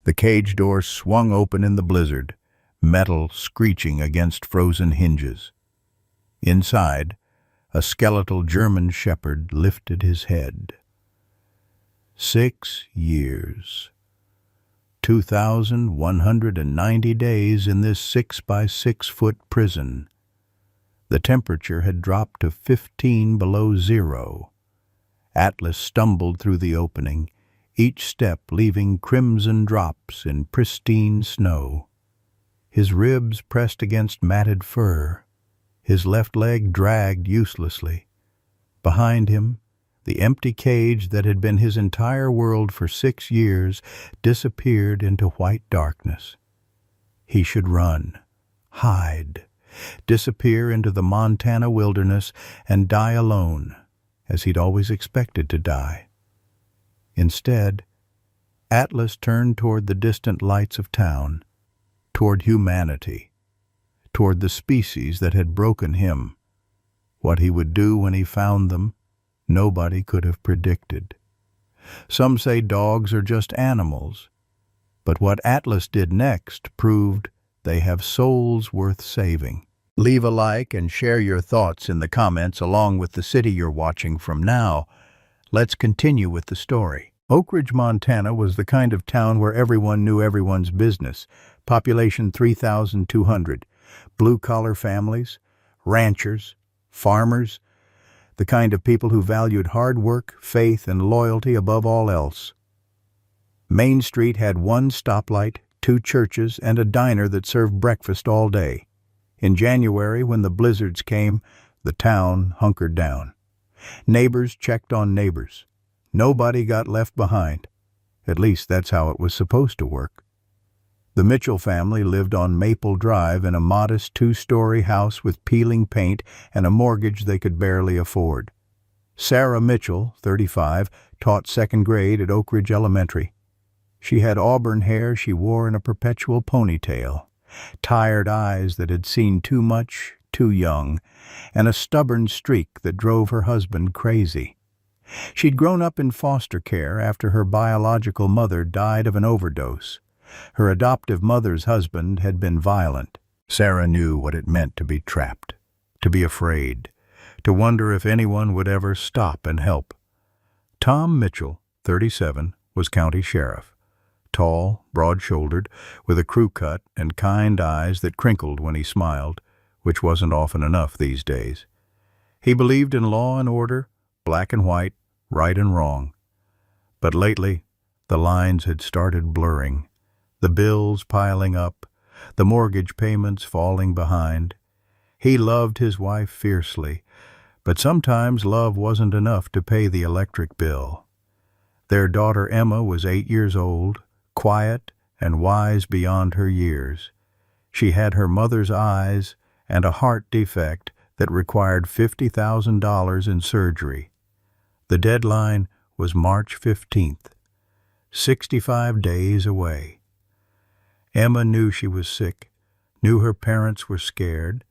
The cage door swung open in the blizzard, metal screeching against frozen hinges. Inside, a skeletal German shepherd lifted his head. 6 years. 2,190 days in this 6-by-6-foot prison. The temperature had dropped to 15 below zero. Atlas stumbled through the opening, each step leaving crimson drops in pristine snow. His ribs pressed against matted fur. His left leg dragged uselessly. Behind him, the empty cage that had been his entire world for 6 years disappeared into white darkness. He should run, hide, disappear into the Montana wilderness and die alone, as he'd always expected to die. Instead, Atlas turned toward the distant lights of town, toward humanity, toward the species that had broken him. What he would do when he found them, nobody could have predicted. Some say dogs are just animals, but what Atlas did next proved they have souls worth saving. Leave a like and share your thoughts in the comments along with the city you're watching from now. Let's continue with the story. Oak Ridge, Montana was the kind of town where everyone knew everyone's business. Population 3,200. Blue-collar families, ranchers, farmers, the kind of people who valued hard work, faith, and loyalty above all else. Main Street had one stoplight, 2 churches, and a diner that served breakfast all day. In January, when the blizzards came, the town hunkered down. Neighbors checked on neighbors. Nobody got left behind. At least that's how it was supposed to work. The Mitchell family lived on Maple Drive in a modest 2-story house with peeling paint and a mortgage they could barely afford. Sarah Mitchell, 35, taught 2nd grade at Oak Ridge Elementary. She had auburn hair she wore in a perpetual ponytail, tired eyes that had seen too much, too young, and a stubborn streak that drove her husband crazy. She'd grown up in foster care after her biological mother died of an overdose. Her adoptive mother's husband had been violent. Sarah knew what it meant to be trapped, to be afraid, to wonder if anyone would ever stop and help. Tom Mitchell, 37, was county sheriff. Tall, broad-shouldered, with a crew cut and kind eyes that crinkled when he smiled, which wasn't often enough these days. He believed in law and order, black and white, right and wrong. But lately, the lines had started blurring, the bills piling up, the mortgage payments falling behind. He loved his wife fiercely, but sometimes love wasn't enough to pay the electric bill. Their daughter Emma was 8 years old, quiet and wise beyond her years. She had her mother's eyes and a heart defect that required $50,000 in surgery. The deadline was March 15th, 65 days away. Emma knew she was sick, knew her parents were scared,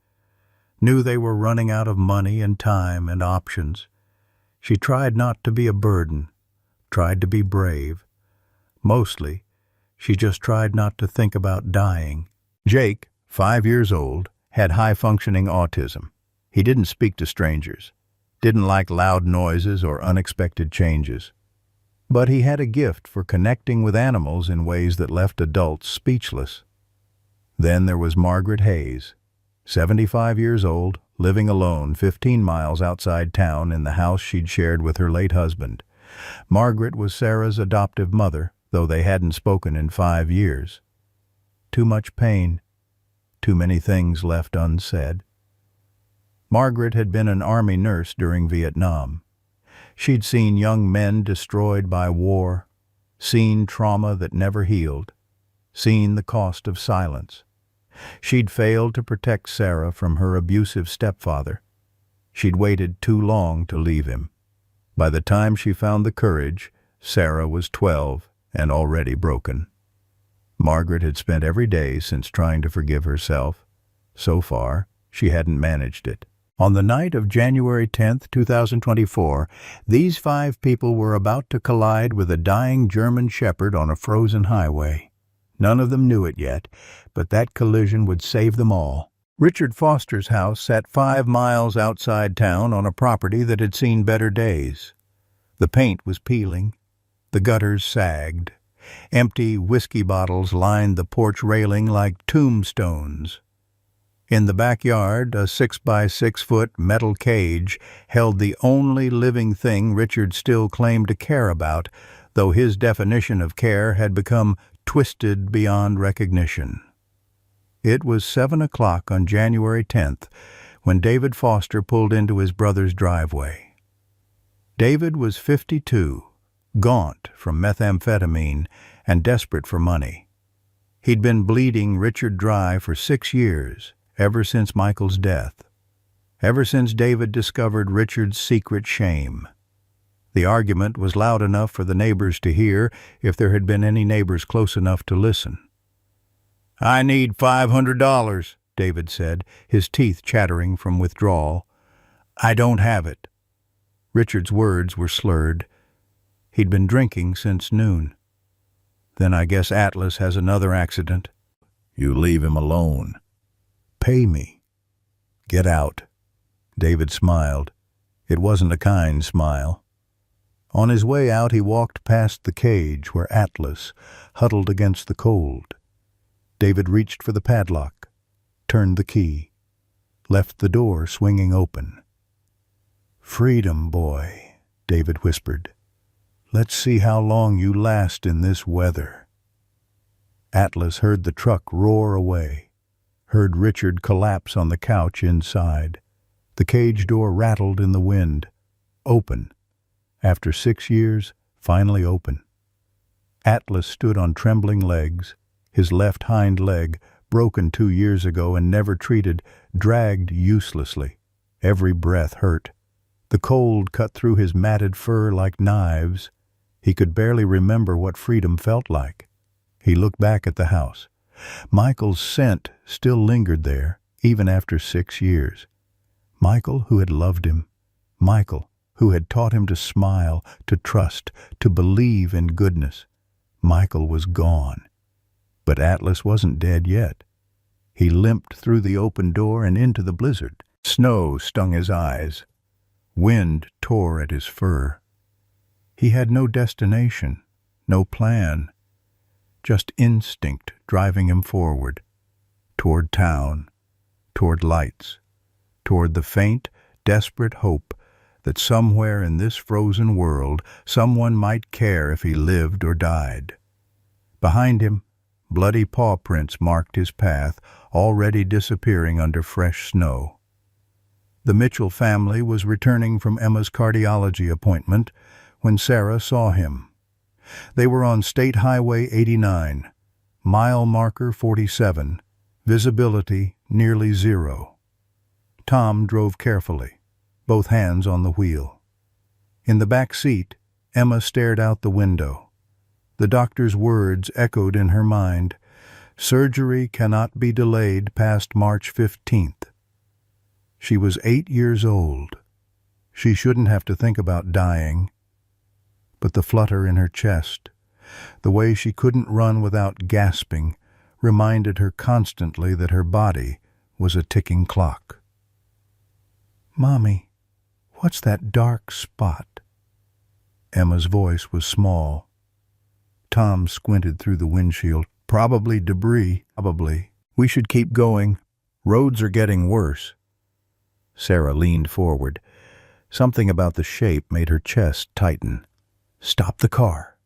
knew they were running out of money and time and options. She tried not to be a burden, tried to be brave. Mostly, she just tried not to think about dying. Jake, 5 years old, had high-functioning autism. He didn't speak to strangers, didn't like loud noises or unexpected changes. But he had a gift for connecting with animals in ways that left adults speechless. Then there was Margaret Hayes, 75 years old, living alone 15 miles outside town in the house she'd shared with her late husband. Margaret was Sarah's adoptive mother, though they hadn't spoken in 5 years. Too much pain, too many things left unsaid. Margaret had been an Army nurse during Vietnam. She'd seen young men destroyed by war, seen trauma that never healed, seen the cost of silence. She'd failed to protect Sarah from her abusive stepfather. She'd waited too long to leave him. By the time she found the courage, Sarah was 12 and already broken. Margaret had spent every day since trying to forgive herself. So far, she hadn't managed it. On the night of January 10, 2024, these 5 people were about to collide with a dying German shepherd on a frozen highway. None of them knew it yet, but that collision would save them all. Richard Foster's house sat 5 miles outside town on a property that had seen better days. The paint was peeling. The gutters sagged. Empty whiskey bottles lined the porch railing like tombstones. In the backyard, a 6-by-6-foot metal cage held the only living thing Richard still claimed to care about, though his definition of care had become twisted beyond recognition. It was 7 o'clock on January 10th when David Foster pulled into his brother's driveway. David was 52, gaunt from methamphetamine and desperate for money. He'd been bleeding Richard dry for 6 years, ever since Michael's death, ever since David discovered Richard's secret shame. The argument was loud enough for the neighbors to hear, if there had been any neighbors close enough to listen. "I need $500, David said, his teeth chattering from withdrawal. "I don't have it." Richard's words were slurred. He'd been drinking since noon. "Then I guess Atlas has another accident." "You leave him alone." "Pay me." "Get out." David smiled. It wasn't a kind smile. On his way out, he walked past the cage where Atlas huddled against the cold. David reached for the padlock, turned the key, left the door swinging open. "Freedom, boy," David whispered. "Let's see how long you last in this weather." Atlas heard the truck roar away, heard Richard collapse on the couch inside. The cage door rattled in the wind. Open. After 6 years, finally open. Atlas stood on trembling legs, his left hind leg, broken 2 years ago and never treated, dragged uselessly. Every breath hurt. The cold cut through his matted fur like knives. He could barely remember what freedom felt like. He looked back at the house. Michael's scent still lingered there, even after 6 years. Michael, who had loved him. Michael, who had taught him to smile, to trust, to believe in goodness. Michael was gone. But Atlas wasn't dead yet. He limped through the open door and into the blizzard. Snow stung his eyes. Wind tore at his fur. He had no destination, no plan, just instinct driving him forward, toward town, toward lights, toward the faint, desperate hope that somewhere in this frozen world someone might care if he lived or died. Behind him, bloody paw prints marked his path, already disappearing under fresh snow. The Mitchell family was returning from Emma's cardiology appointment when Sarah saw him. They were on State Highway 89, mile marker 47, visibility nearly 0. Tom drove carefully, both hands on the wheel. In the back seat, Emma stared out the window. The doctor's words echoed in her mind. Surgery cannot be delayed past March 15th. She was 8 years old. She shouldn't have to think about dying. But the flutter in her chest, the way she couldn't run without gasping, reminded her constantly that her body was a ticking clock. "Mommy, what's that dark spot?" Emma's voice was small. Tom squinted through the windshield. "Probably debris, probably. We should keep going. Roads are getting worse." Sarah leaned forward. Something about the shape made her chest tighten. "Stop the car."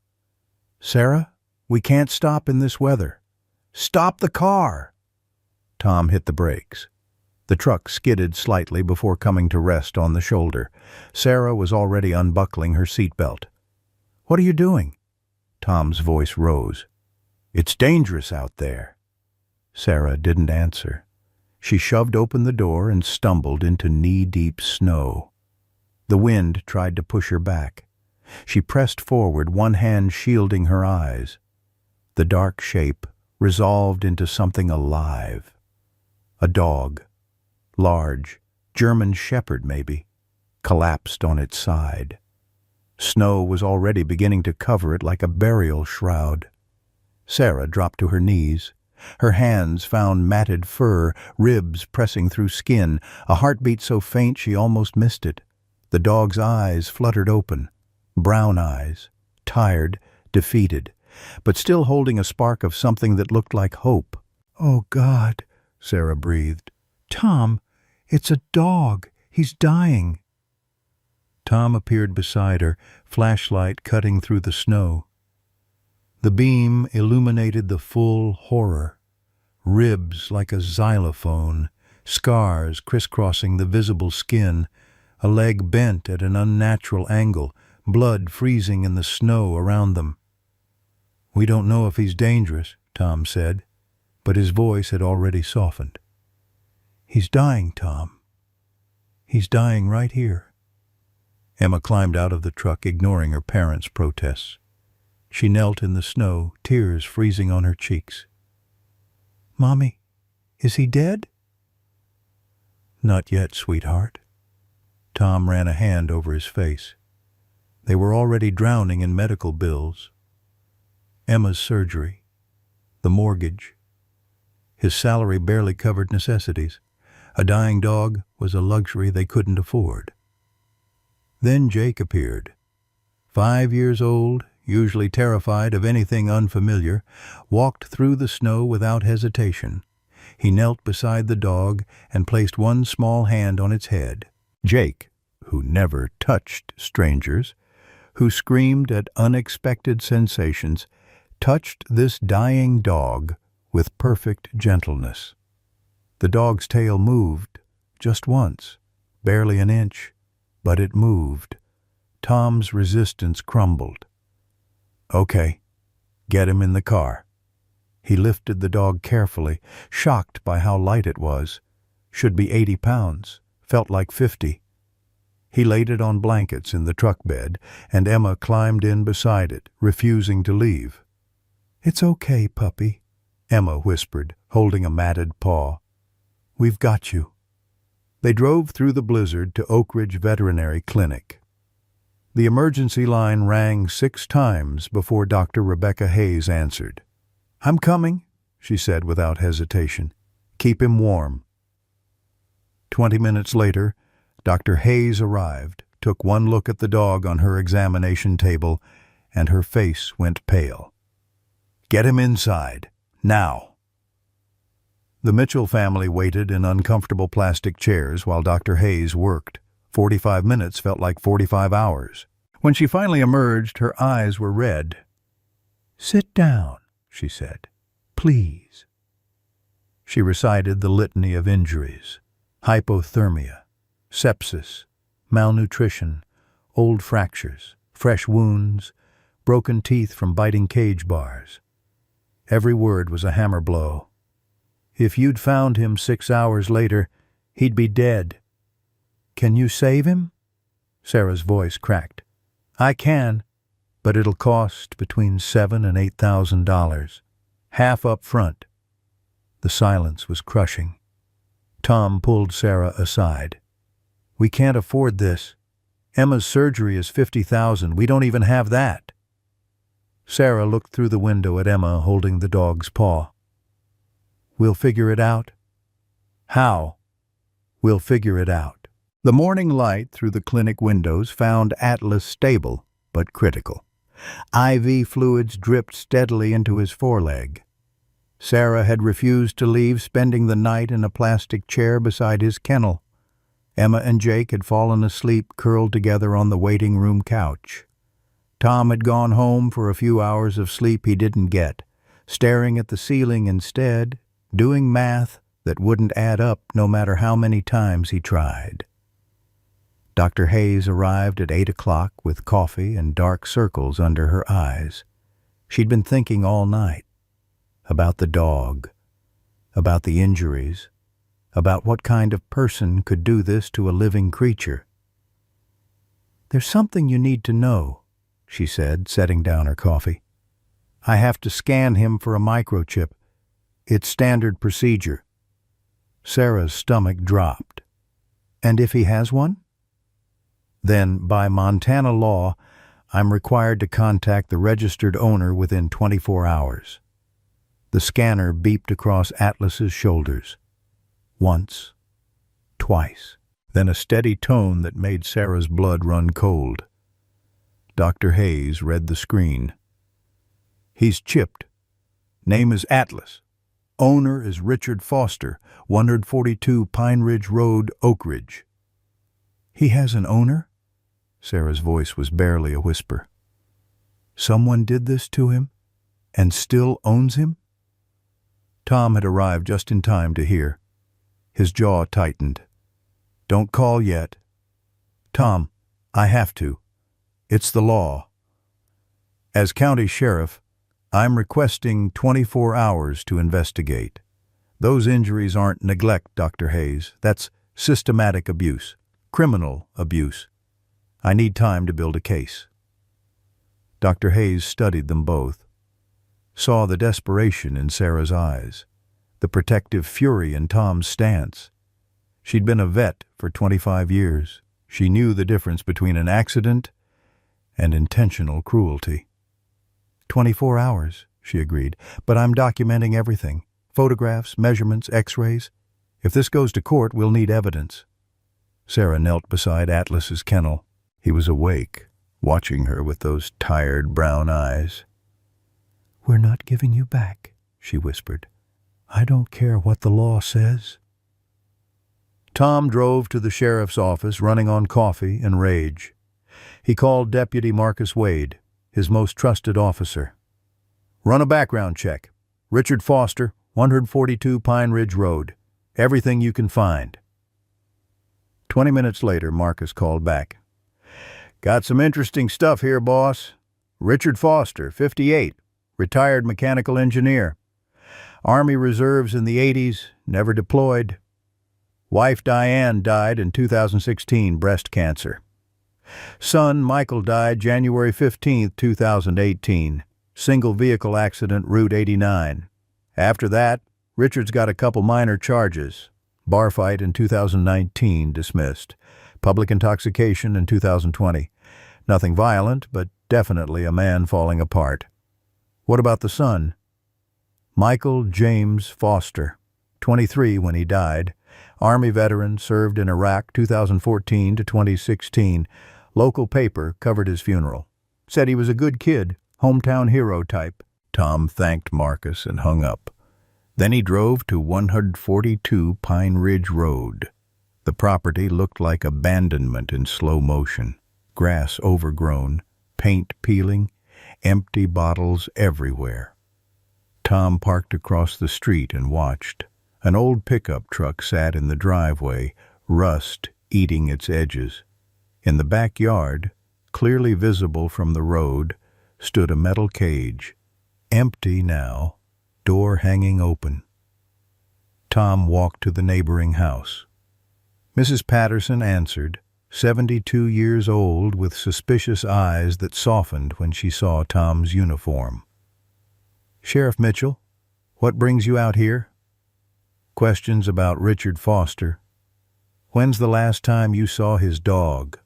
"Sarah, we can't stop in this weather." "Stop the car!" Tom hit the brakes. The truck skidded slightly before coming to rest on the shoulder. Sarah was already unbuckling her seatbelt. "What are you doing?" Tom's voice rose. "It's dangerous out there." Sarah didn't answer. She shoved open the door and stumbled into knee-deep snow. The wind tried to push her back. She pressed forward, one hand shielding her eyes. The dark shape resolved into something alive. A dog, large, German shepherd maybe, collapsed on its side. Snow was already beginning to cover it like a burial shroud. Sarah dropped to her knees. Her hands found matted fur, ribs pressing through skin, a heartbeat so faint she almost missed it. The dog's eyes fluttered open, brown eyes, tired, defeated, but still holding a spark of something that looked like hope. "Oh, God," Sarah breathed. "Tom, it's a dog. He's dying." Tom appeared beside her, flashlight cutting through the snow. The beam illuminated the full horror. Ribs like a xylophone, scars crisscrossing the visible skin, a leg bent at an unnatural angle, blood freezing in the snow around them. "We don't know if he's dangerous," Tom said, but his voice had already softened. "He's dying, Tom. He's dying right here." Emma climbed out of the truck, ignoring her parents' protests. She knelt in the snow, tears freezing on her cheeks. "Mommy, is he dead?" "Not yet, sweetheart." Tom ran a hand over his face. They were already drowning in medical bills. Emma's surgery, the mortgage. His salary barely covered necessities. A dying dog was a luxury they couldn't afford. Then Jake appeared. 5 years old, usually terrified of anything unfamiliar, walked through the snow without hesitation. He knelt beside the dog and placed one small hand on its head. Jake, who never touched strangers, who screamed at unexpected sensations, touched this dying dog with perfect gentleness. The dog's tail moved, just once, barely an inch, but it moved. Tom's resistance crumbled. "Okay, get him in the car." He lifted the dog carefully, shocked by how light it was. Should be 80 pounds, felt like 50. He laid it on blankets in the truck bed, and Emma climbed in beside it, refusing to leave. "It's okay, puppy," Emma whispered, holding a matted paw. "We've got you." They drove through the blizzard to Oak Ridge Veterinary Clinic. The emergency line rang 6 times before Dr. Rebecca Hayes answered. "I'm coming," she said without hesitation. "Keep him warm." 20 minutes later, Dr. Hayes arrived, took one look at the dog on her examination table, and her face went pale. "Get him inside, now." The Mitchell family waited in uncomfortable plastic chairs while Dr. Hayes worked. 45 minutes felt like 45 hours. When she finally emerged, her eyes were red. "Sit down," she said. "Please." She recited the litany of injuries: hypothermia, sepsis, malnutrition, old fractures, fresh wounds, broken teeth from biting cage bars. Every word was a hammer blow. "If you'd found him 6 hours later, he'd be dead." "Can you save him?" Sarah's voice cracked. "I can, but it'll cost between $7,000 and $8,000. Half up front." The silence was crushing. Tom pulled Sarah aside. "We can't afford this. Emma's surgery is $50,000. We don't even have that." Sarah looked through the window at Emma holding the dog's paw. "We'll figure it out." "How?" "We'll figure it out." The morning light through the clinic windows found Atlas stable, but critical. IV fluids dripped steadily into his foreleg. Sarah had refused to leave, spending the night in a plastic chair beside his kennel. Emma and Jake had fallen asleep curled together on the waiting room couch. Tom had gone home for a few hours of sleep he didn't get, staring at the ceiling instead, doing math that wouldn't add up no matter how many times he tried. Dr. Hayes arrived at 8 o'clock with coffee and dark circles under her eyes. She'd been thinking all night about the dog, about the injuries, about what kind of person could do this to a living creature. "There's something you need to know," she said, setting down her coffee. "I have to scan him for a microchip. It's standard procedure." Sarah's stomach dropped. "And if he has one?" "Then, by Montana law, I'm required to contact the registered owner within 24 hours. The scanner beeped across Atlas's shoulders. Once. Twice. Then a steady tone that made Sarah's blood run cold. Dr. Hayes read the screen. He's chipped. Name is Atlas. Owner is Richard Foster, 142 Pine Ridge Road, Oak Ridge. He has an owner? Sarah's voice was barely a whisper. Someone did this to him and still owns him? Tom had arrived just in time to hear. His jaw tightened. Don't call yet. Tom, I have to. It's the law. As county sheriff, I'm requesting 24 hours to investigate. Those injuries aren't neglect, Dr. Hayes. That's systematic abuse, criminal abuse. I need time to build a case. Dr. Hayes studied them both, saw the desperation in Sarah's eyes, the protective fury in Tom's stance. She'd been a vet for 25 years. She knew the difference between an accident and intentional cruelty. 24 hours, she agreed, but I'm documenting everything. Photographs, measurements, x-rays. If this goes to court, we'll need evidence. Sarah knelt beside Atlas's kennel. He was awake, watching her with those tired brown eyes. We're not giving you back, she whispered. I don't care what the law says. Tom drove to the sheriff's office, running on coffee and rage. He called Deputy Marcus Wade, his most trusted officer. Run a background check. Richard Foster, 142 Pine Ridge Road. Everything you can find. 20 minutes later, Marcus called back. Got some interesting stuff here, boss. Richard Foster, 58, retired mechanical engineer. Army Reserves in the 80s, never deployed. Wife Diane died in 2016, breast cancer. Son Michael died January 15, 2018. Single vehicle accident, Route 89. After that, Richard's got a couple minor charges. Bar fight in 2019, dismissed. Public intoxication in 2020. Nothing violent, but definitely a man falling apart. What about the son? Michael James Foster, 23 when he died. Army veteran, served in Iraq 2014 to 2016. Local paper covered his funeral. Said he was a good kid, hometown hero type. Tom thanked Marcus and hung up. Then he drove to 142 Pine Ridge Road. The property looked like abandonment in slow motion. Grass overgrown, paint peeling, empty bottles everywhere. Tom parked across the street and watched. An old pickup truck sat in the driveway, rust eating its edges. In the backyard, clearly visible from the road, stood a metal cage, empty now, door hanging open. Tom walked to the neighboring house. Mrs. Patterson answered, 72 years old, with suspicious eyes that softened when she saw Tom's uniform. Sheriff Mitchell, what brings you out here? Questions about Richard Foster. When's the last time you saw his dog?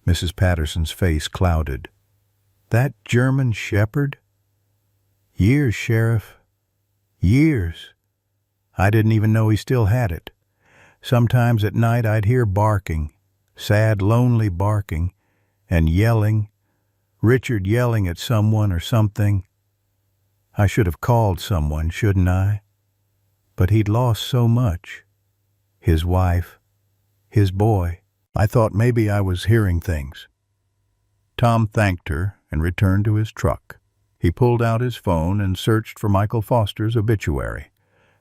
Mrs. Patterson's face clouded. That German shepherd? Years, Sheriff. Years. I didn't even know he still had it. Sometimes at night I'd hear barking, sad, lonely barking, and yelling, Richard yelling at someone or something. I should have called someone, shouldn't I? But he'd lost so much. His wife, his boy. I thought maybe I was hearing things. Tom thanked her and returned to his truck. He pulled out his phone and searched for Michael Foster's obituary.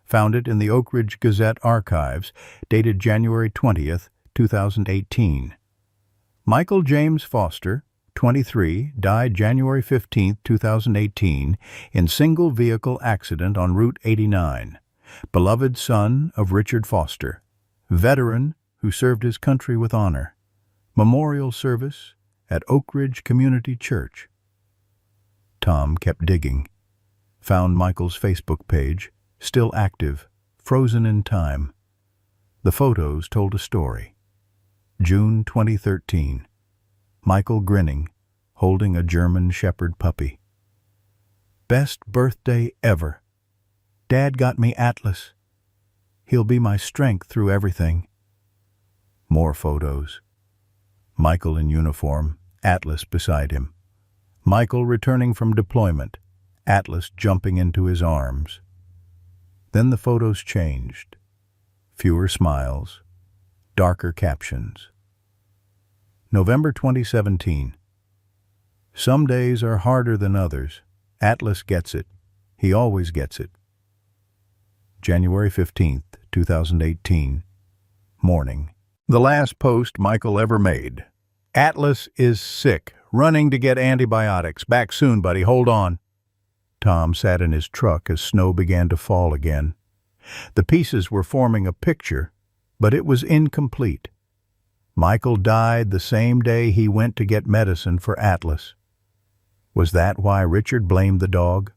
Found it in the Oak Ridge Gazette archives, dated January 20th, 2018. Michael James Foster, 23, died January 15, 2018, in single-vehicle accident on Route 89. Beloved son of Richard Foster. Veteran who served his country with honor. Memorial service at Oak Ridge Community Church. Tom kept digging. Found Michael's Facebook page, still active, frozen in time. The photos told a story. June 2013. Michael grinning, holding a German Shepherd puppy. Best birthday ever, Dad got me Atlas. He'll be my strength through everything. More photos. Michael in uniform, Atlas beside him. Michael returning from deployment, Atlas jumping into his arms. Then the photos changed. Fewer smiles, darker captions. November 2017. Some days are harder than others. Atlas gets it. He always gets it. January 15th, 2018. Morning. The last post Michael ever made. Atlas is sick, running to get antibiotics. Back soon, buddy, hold on. Tom sat in his truck as snow began to fall again. The pieces were forming a picture, but it was incomplete. Michael died the same day he went to get medicine for Atlas. Was that why Richard blamed the dog?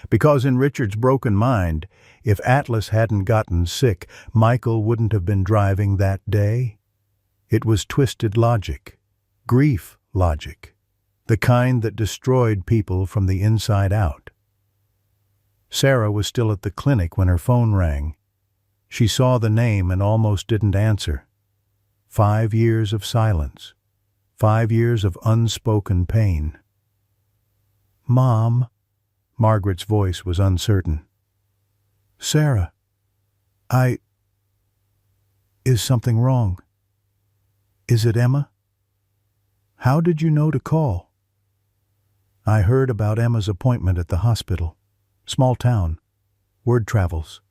Because in Richard's broken mind, if Atlas hadn't gotten sick, Michael wouldn't have been driving that day. It was twisted logic, grief logic, the kind that destroyed people from the inside out. Sarah was still at the clinic when her phone rang. She saw the name and almost didn't answer. 5 years of silence. 5 years of unspoken pain. Mom, Margaret's voice was uncertain. Sarah, Is something wrong? Is it Emma? How did you know to call? I heard about Emma's appointment at the hospital. Small town. Word travels.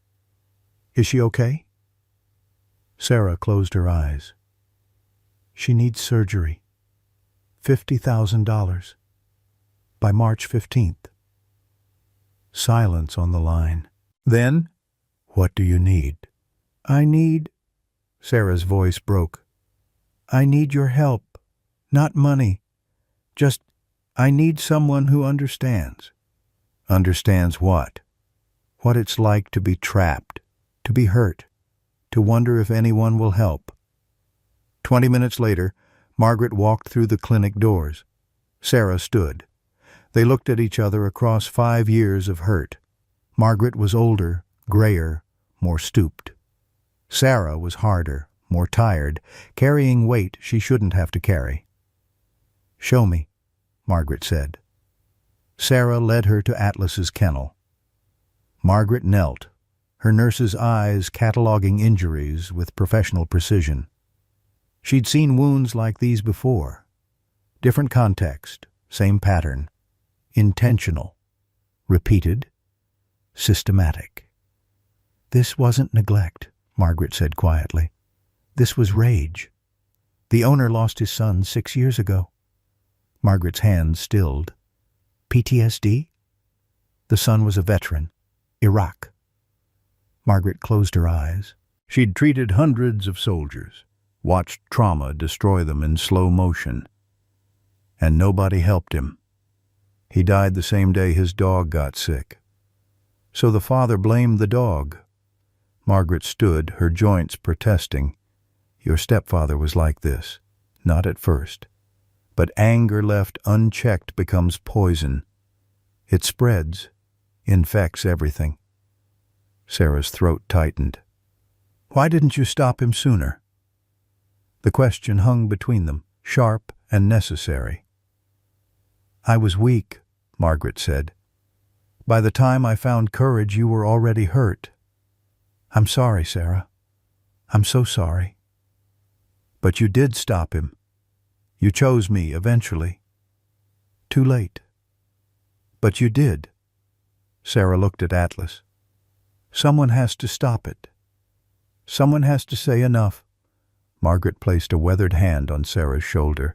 Is she okay? Sarah closed her eyes. She needs surgery. $50,000. By March 15th. Silence on the line. Then, what do you need? Sarah's voice broke. I need your help. Not money. Just, I need someone who understands. Understands what? What it's like to be trapped, to be hurt, to wonder if anyone will help. 20 minutes later, Margaret walked through the clinic doors. Sarah stood. They looked at each other across 5 years of hurt. Margaret was older, grayer, more stooped. Sarah was harder, more tired, carrying weight she shouldn't have to carry. Show me, Margaret said. Sarah led her to Atlas's kennel. Margaret knelt, her nurse's eyes cataloging injuries with professional precision. She'd seen wounds like these before. Different context, same pattern. Intentional. Repeated. Systematic. This wasn't neglect, Margaret said quietly. This was rage. The owner lost his son 6 years ago. Margaret's hands stilled. PTSD? The son was a veteran. Iraq. Margaret closed her eyes. She'd treated hundreds of soldiers, watched trauma destroy them in slow motion. And nobody helped him. He died the same day his dog got sick. So the father blamed the dog. Margaret stood, her joints protesting. Your stepfather was like this. Not at first. But anger left unchecked becomes poison. It spreads, infects everything. Sarah's throat tightened. Why didn't you stop him sooner? The question hung between them, sharp and necessary. I was weak, Margaret said. By the time I found courage, you were already hurt. I'm sorry, Sarah. I'm so sorry. But you did stop him. You chose me eventually. Too late. But you did. Sarah looked at Atlas. Someone has to stop it. Someone has to say enough. Margaret placed a weathered hand on Sarah's shoulder.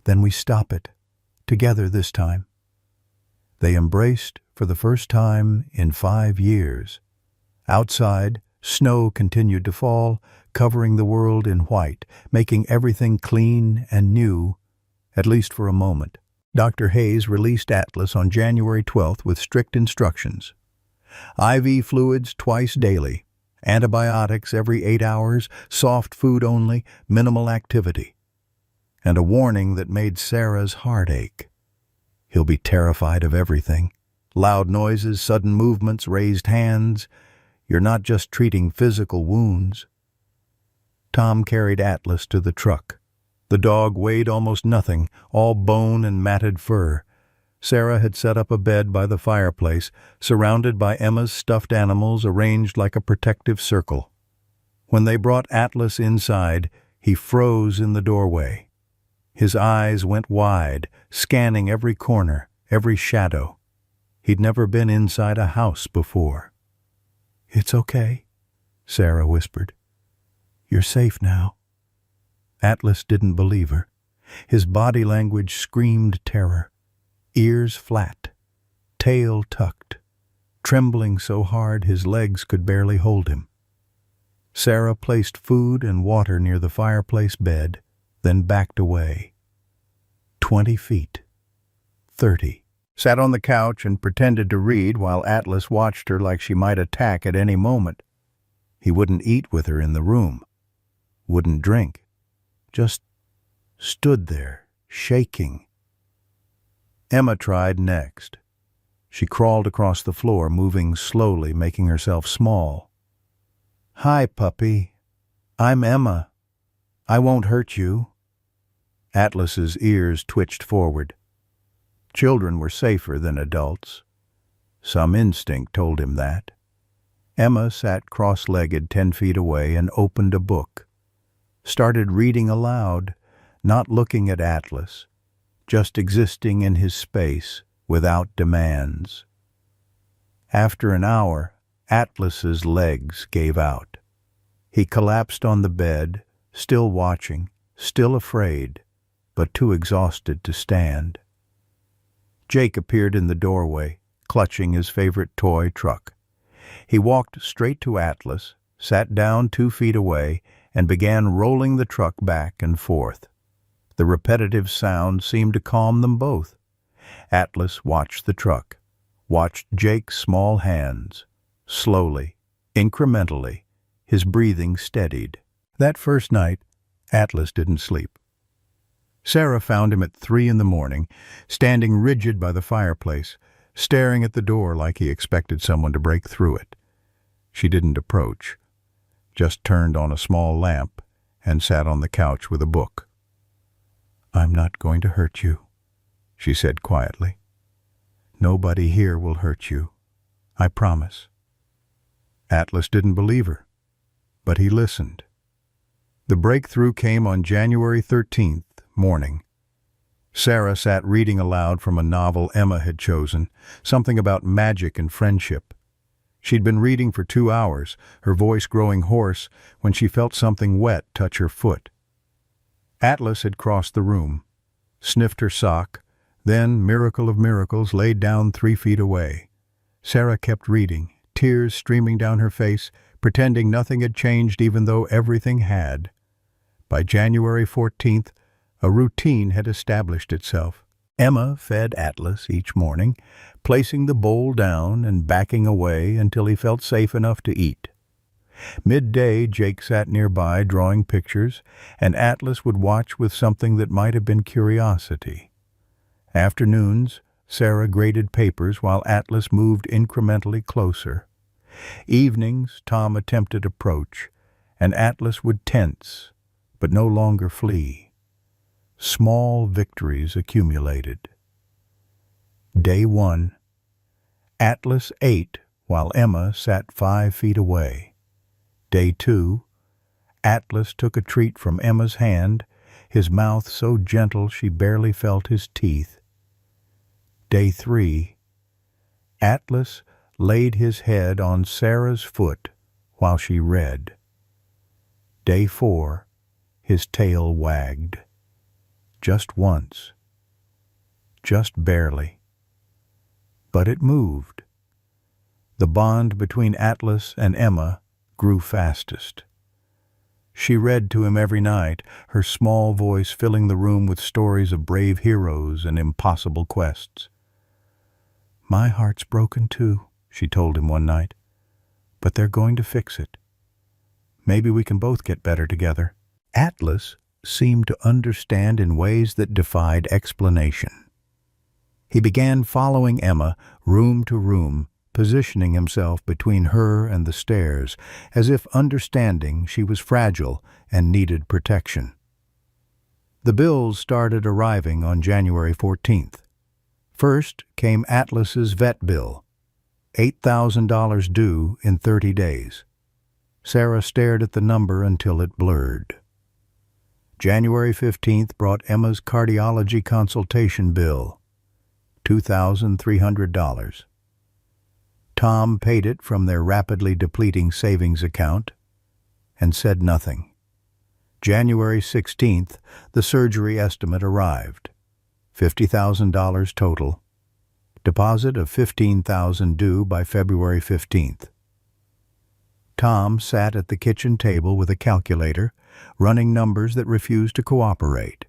Then we stop it. Together this time. They embraced for the first time in 5 years. Outside, snow continued to fall, covering the world in white, making everything clean and new, at least for a moment. Dr. Hayes released Atlas on January 12th with strict instructions. IV fluids twice daily, antibiotics every 8 hours, soft food only, minimal activity. And a warning that made Sarah's heart ache. He'll be terrified of everything. Loud noises, sudden movements, raised hands. You're not just treating physical wounds. Tom carried Atlas to the truck. The dog weighed almost nothing, all bone and matted fur. Sarah had set up a bed by the fireplace, surrounded by Emma's stuffed animals arranged like a protective circle. When they brought Atlas inside, he froze in the doorway. His eyes went wide, scanning every corner, every shadow. He'd never been inside a house before. "It's okay," Sarah whispered. "You're safe now." Atlas didn't believe her. His body language screamed terror. Ears flat, tail tucked, trembling so hard his legs could barely hold him. Sarah placed food and water near the fireplace bed, then backed away. 20 feet. 30. Sat on the couch and pretended to read while Atlas watched her like she might attack at any moment. He wouldn't eat with her in the room. Wouldn't drink. Just stood there, shaking. Emma tried next. She crawled across the floor, moving slowly, making herself small. "Hi, puppy. I'm Emma. I won't hurt you." Atlas's ears twitched forward. Children were safer than adults. Some instinct told him that. Emma sat cross-legged 10 feet away and opened a book. Started reading aloud, not looking at Atlas, just existing in his space without demands. After an hour, Atlas's legs gave out. He collapsed on the bed, still watching, still afraid, but too exhausted to stand. Jake appeared in the doorway, clutching his favorite toy truck. He walked straight to Atlas, sat down 2 feet away, and began rolling the truck back and forth. The repetitive sound seemed to calm them both. Atlas watched the truck, watched Jake's small hands. Slowly, incrementally, his breathing steadied. That first night, Atlas didn't sleep. Sarah found him at 3 in the morning, standing rigid by the fireplace, staring at the door like he expected someone to break through it. She didn't approach, just turned on a small lamp and sat on the couch with a book. "I'm not going to hurt you," she said quietly. "Nobody here will hurt you. I promise." Atlas didn't believe her, but he listened. The breakthrough came on January 13th morning. Sarah sat reading aloud from a novel Emma had chosen, something about magic and friendship. She'd been reading for 2 hours, her voice growing hoarse, when she felt something wet touch her foot. Atlas had crossed the room, sniffed her sock, then, miracle of miracles, laid down 3 feet away. Sarah kept reading, tears streaming down her face, pretending nothing had changed even though everything had. By January 14th, a routine had established itself. Emma fed Atlas each morning, placing the bowl down and backing away until he felt safe enough to eat. Midday, Jake sat nearby drawing pictures, and Atlas would watch with something that might have been curiosity. Afternoons, Sarah graded papers while Atlas moved incrementally closer. Evenings, Tom attempted approach, and Atlas would tense, but no longer flee. Small victories accumulated. Day 1. Atlas ate while Emma sat 5 feet away. Day 2. Atlas took a treat from Emma's hand, his mouth so gentle she barely felt his teeth. Day 3. Atlas laid his head on Sarah's foot while she read. Day 4. His tail wagged. Just once. Just barely. But it moved. The bond between Atlas and Emma grew fastest. She read to him every night, her small voice filling the room with stories of brave heroes and impossible quests. "My heart's broken too," she told him one night, "but they're going to fix it. Maybe we can both get better together." Atlas seemed to understand in ways that defied explanation. He began following Emma room to room, positioning himself between her and the stairs, as if understanding she was fragile and needed protection. The bills started arriving on January 14th. First came Atlas's vet bill, $8,000 due in 30 days. Sarah stared at the number until it blurred. January 15th brought Emma's cardiology consultation bill, $2,300. Tom paid it from their rapidly depleting savings account and said nothing. January 16th, the surgery estimate arrived, $50,000 total, deposit of $15,000 due by February 15th. Tom sat at the kitchen table with a calculator, running numbers that refused to cooperate.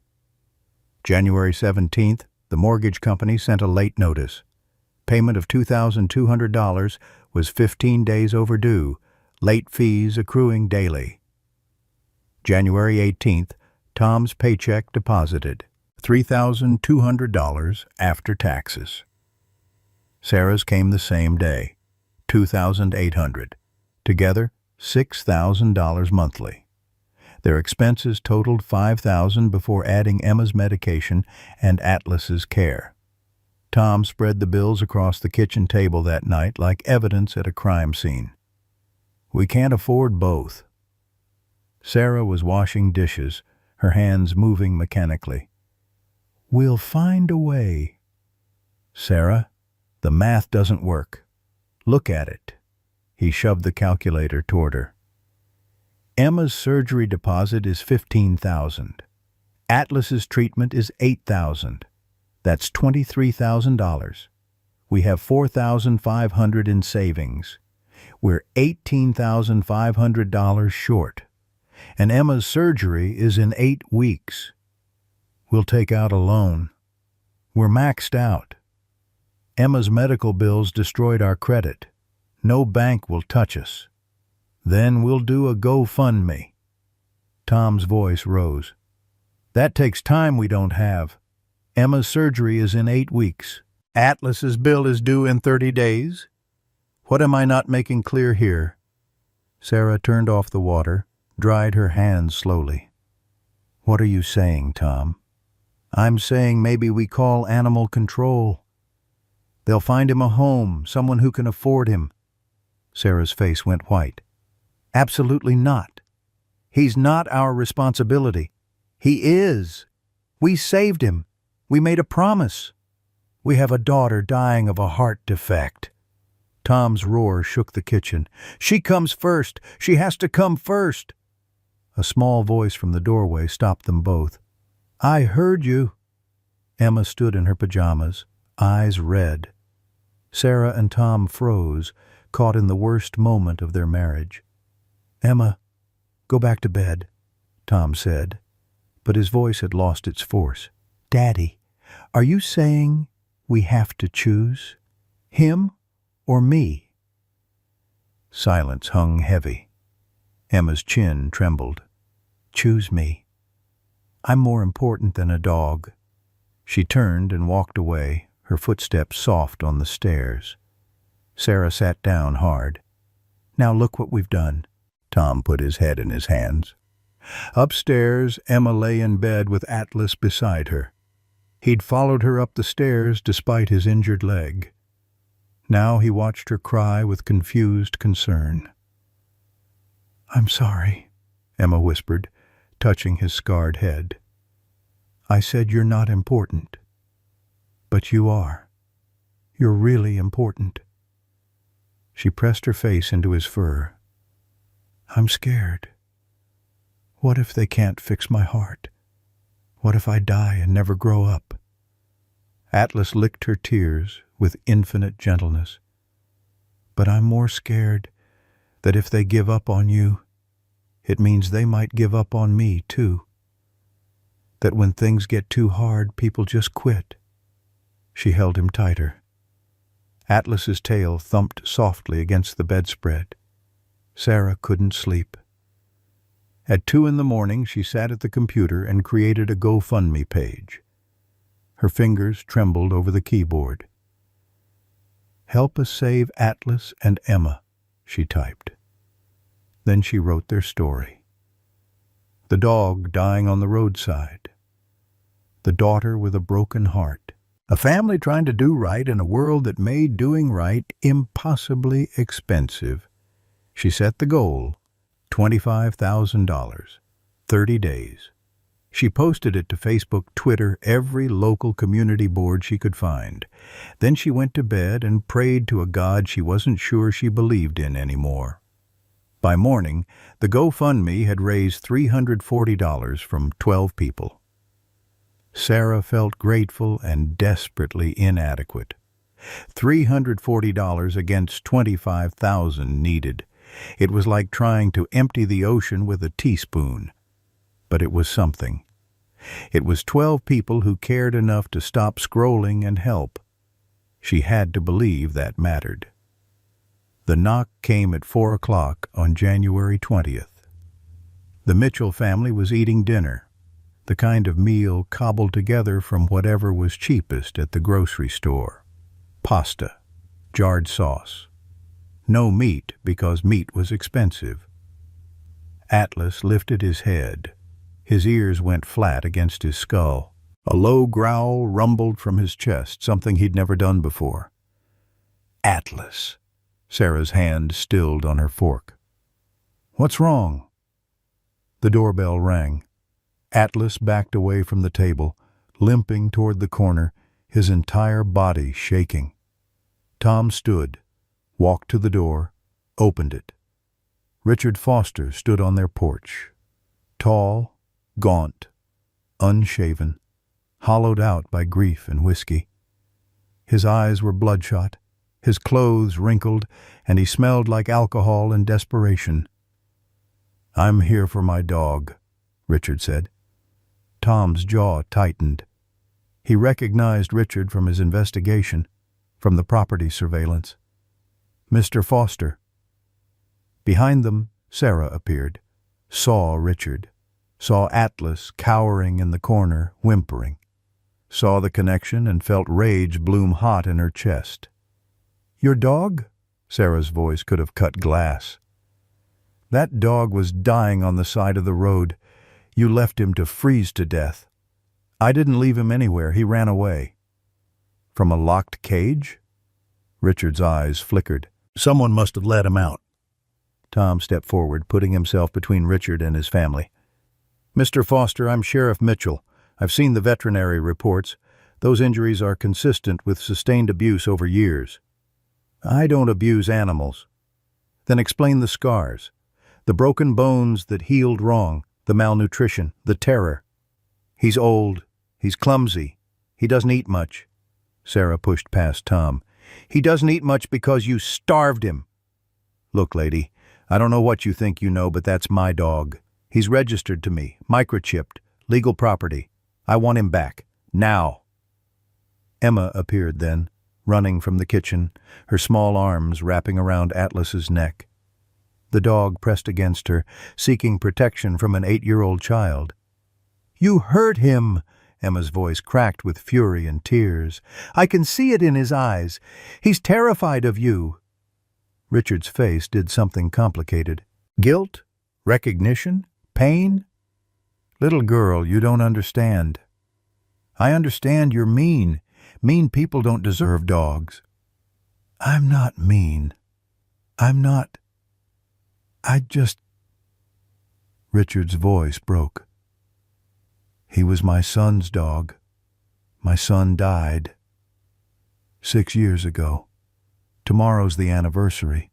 January 17th, the mortgage company sent a late notice. Payment of $2,200 was 15 days overdue, late fees accruing daily. January 18th, Tom's paycheck deposited, $3,200 after taxes. Sarah's came the same day, $2,800. Together, $6,000 monthly. Their expenses totaled $5,000 before adding Emma's medication and Atlas's care. Tom spread the bills across the kitchen table that night like evidence at a crime scene. We can't afford both. Sarah was washing dishes, her hands moving mechanically. We'll find a way. Sarah, the math doesn't work. Look at it. He shoved the calculator toward her. Emma's surgery deposit is $15,000. Atlas's treatment is $8,000. That's $23,000. We have $4,500 in savings. We're $18,500 short. And Emma's surgery is in 8 weeks. We'll take out a loan. We're maxed out. Emma's medical bills destroyed our credit. No bank will touch us. Then we'll do a GoFundMe. Tom's voice rose. That takes time we don't have. Emma's surgery is in 8 weeks. Atlas's bill is due in 30 days. What am I not making clear here? Sarah turned off the water, dried her hands slowly. What are you saying, Tom? I'm saying maybe we call animal control. They'll find him a home, someone who can afford him. Sarah's face went white. Absolutely not. He's not our responsibility. He is. We saved him. We made a promise. We have a daughter dying of a heart defect. Tom's roar shook the kitchen. She comes first. She has to come first. A small voice from the doorway stopped them both. I heard you. Emma stood in her pajamas, eyes red. Sarah and Tom froze, caught in the worst moment of their marriage. Emma, go back to bed, Tom said, but his voice had lost its force. Daddy, are you saying we have to choose? Him or me? Silence hung heavy. Emma's chin trembled. Choose me. I'm more important than a dog. She turned and walked away, her footsteps soft on the stairs. Sarah sat down hard. Now look what we've done. Tom put his head in his hands. Upstairs, Emma lay in bed with Atlas beside her. He'd followed her up the stairs despite his injured leg. Now he watched her cry with confused concern. I'm sorry, Emma whispered, touching his scarred head. I said you're not important. But you are. You're really important. She pressed her face into his fur. I'm scared. What if they can't fix my heart? What if I die and never grow up? Atlas licked her tears with infinite gentleness. But I'm more scared that if they give up on you, it means they might give up on me too. That when things get too hard, people just quit. She held him tighter. Atlas's tail thumped softly against the bedspread. Sarah couldn't sleep. At 2 a.m, she sat at the computer and created a GoFundMe page. Her fingers trembled over the keyboard. "Help us save Atlas and Emma," she typed. Then she wrote their story. The dog dying on the roadside. The daughter with a broken heart. A family trying to do right in a world that made doing right impossibly expensive. She set the goal, $25,000, 30 days. She posted it to Facebook, Twitter, every local community board she could find. Then she went to bed and prayed to a God she wasn't sure she believed in anymore. By morning, the GoFundMe had raised $340 from 12 people. Sarah felt grateful and desperately inadequate. $340 against $25,000 needed. It was like trying to empty the ocean with a teaspoon. But it was something. It was 12 people who cared enough to stop scrolling and help. She had to believe that mattered. The knock came at 4 o'clock on January 20th. The Mitchell family was eating dinner, the kind of meal cobbled together from whatever was cheapest at the grocery store. Pasta, jarred sauce. No meat because meat was expensive. Atlas lifted his head. His ears went flat against his skull. A low growl rumbled from his chest, something he'd never done before. "Atlas." Sarah's hand stilled on her fork. "What's wrong?" The doorbell rang. Atlas backed away from the table, limping toward the corner, his entire body shaking. Tom stood, walked to the door, opened it. Richard Foster stood on their porch. Tall, gaunt, unshaven, hollowed out by grief and whiskey. His eyes were bloodshot, his clothes wrinkled, and he smelled like alcohol and desperation. "I'm here for my dog," Richard said. Tom's jaw tightened. He recognized Richard from his investigation, from the property surveillance. "Mr. Foster." Behind them, Sarah appeared, saw Richard, saw Atlas cowering in the corner, whimpering, saw the connection and felt rage bloom hot in her chest. "Your dog?" Sarah's voice could have cut glass. "That dog was dying on the side of the road. You left him to freeze to death." "I didn't leave him anywhere. He ran away." "From a locked cage?" Richard's eyes flickered. "Someone must have let him out." Tom stepped forward, putting himself between Richard and his family. "Mr. Foster, I'm Sheriff Mitchell. I've seen the veterinary reports. Those injuries are consistent with sustained abuse over years." "I don't abuse animals." "Then explain the scars. The broken bones that healed wrong. The malnutrition, the terror." "He's old. He's clumsy. He doesn't eat much." Sarah pushed past Tom. "He doesn't eat much because you starved him." "Look, lady, I don't know what you think you know, but that's my dog. He's registered to me, microchipped, legal property. I want him back. Now." Emma appeared then, running from the kitchen, her small arms wrapping around Atlas's neck. The dog pressed against her, seeking protection from an 8-year-old child. "You hurt him!" Emma's voice cracked with fury and tears. "I can see it in his eyes. He's terrified of you." Richard's face did something complicated. "Guilt? Recognition? Pain? Little girl, you don't understand. I understand you're mean. Mean people don't deserve dogs." "I'm not mean. I'm not. I just—" Richard's voice broke. "He was my son's dog. My son died 6 years ago. Tomorrow's the anniversary.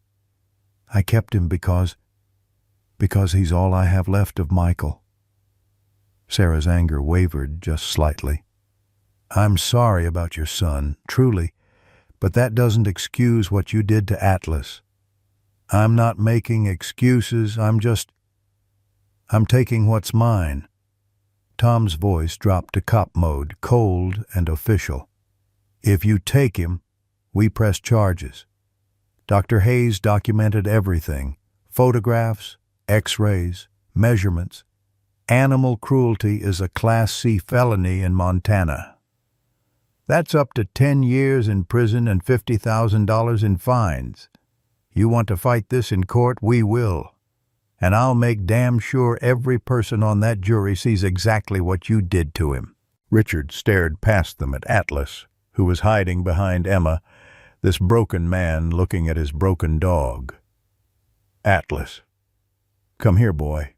I kept him because he's all I have left of Michael." Sarah's anger wavered just slightly. "I'm sorry about your son, truly, but that doesn't excuse what you did to Atlas. I'm not making excuses, I'm taking what's mine." Tom's voice dropped to cop mode, cold and official. "If you take him, we press charges. Dr. Hayes documented everything. Photographs, X-rays, measurements. Animal cruelty is a Class C felony in Montana." That's up to 10 years in prison and $50,000 in fines. You want to fight this in court? We will. And I'll make damn sure every person on that jury sees exactly what you did to him." Richard stared past them at Atlas, who was hiding behind Emma, this broken man looking at his broken dog. "Atlas, come here, boy."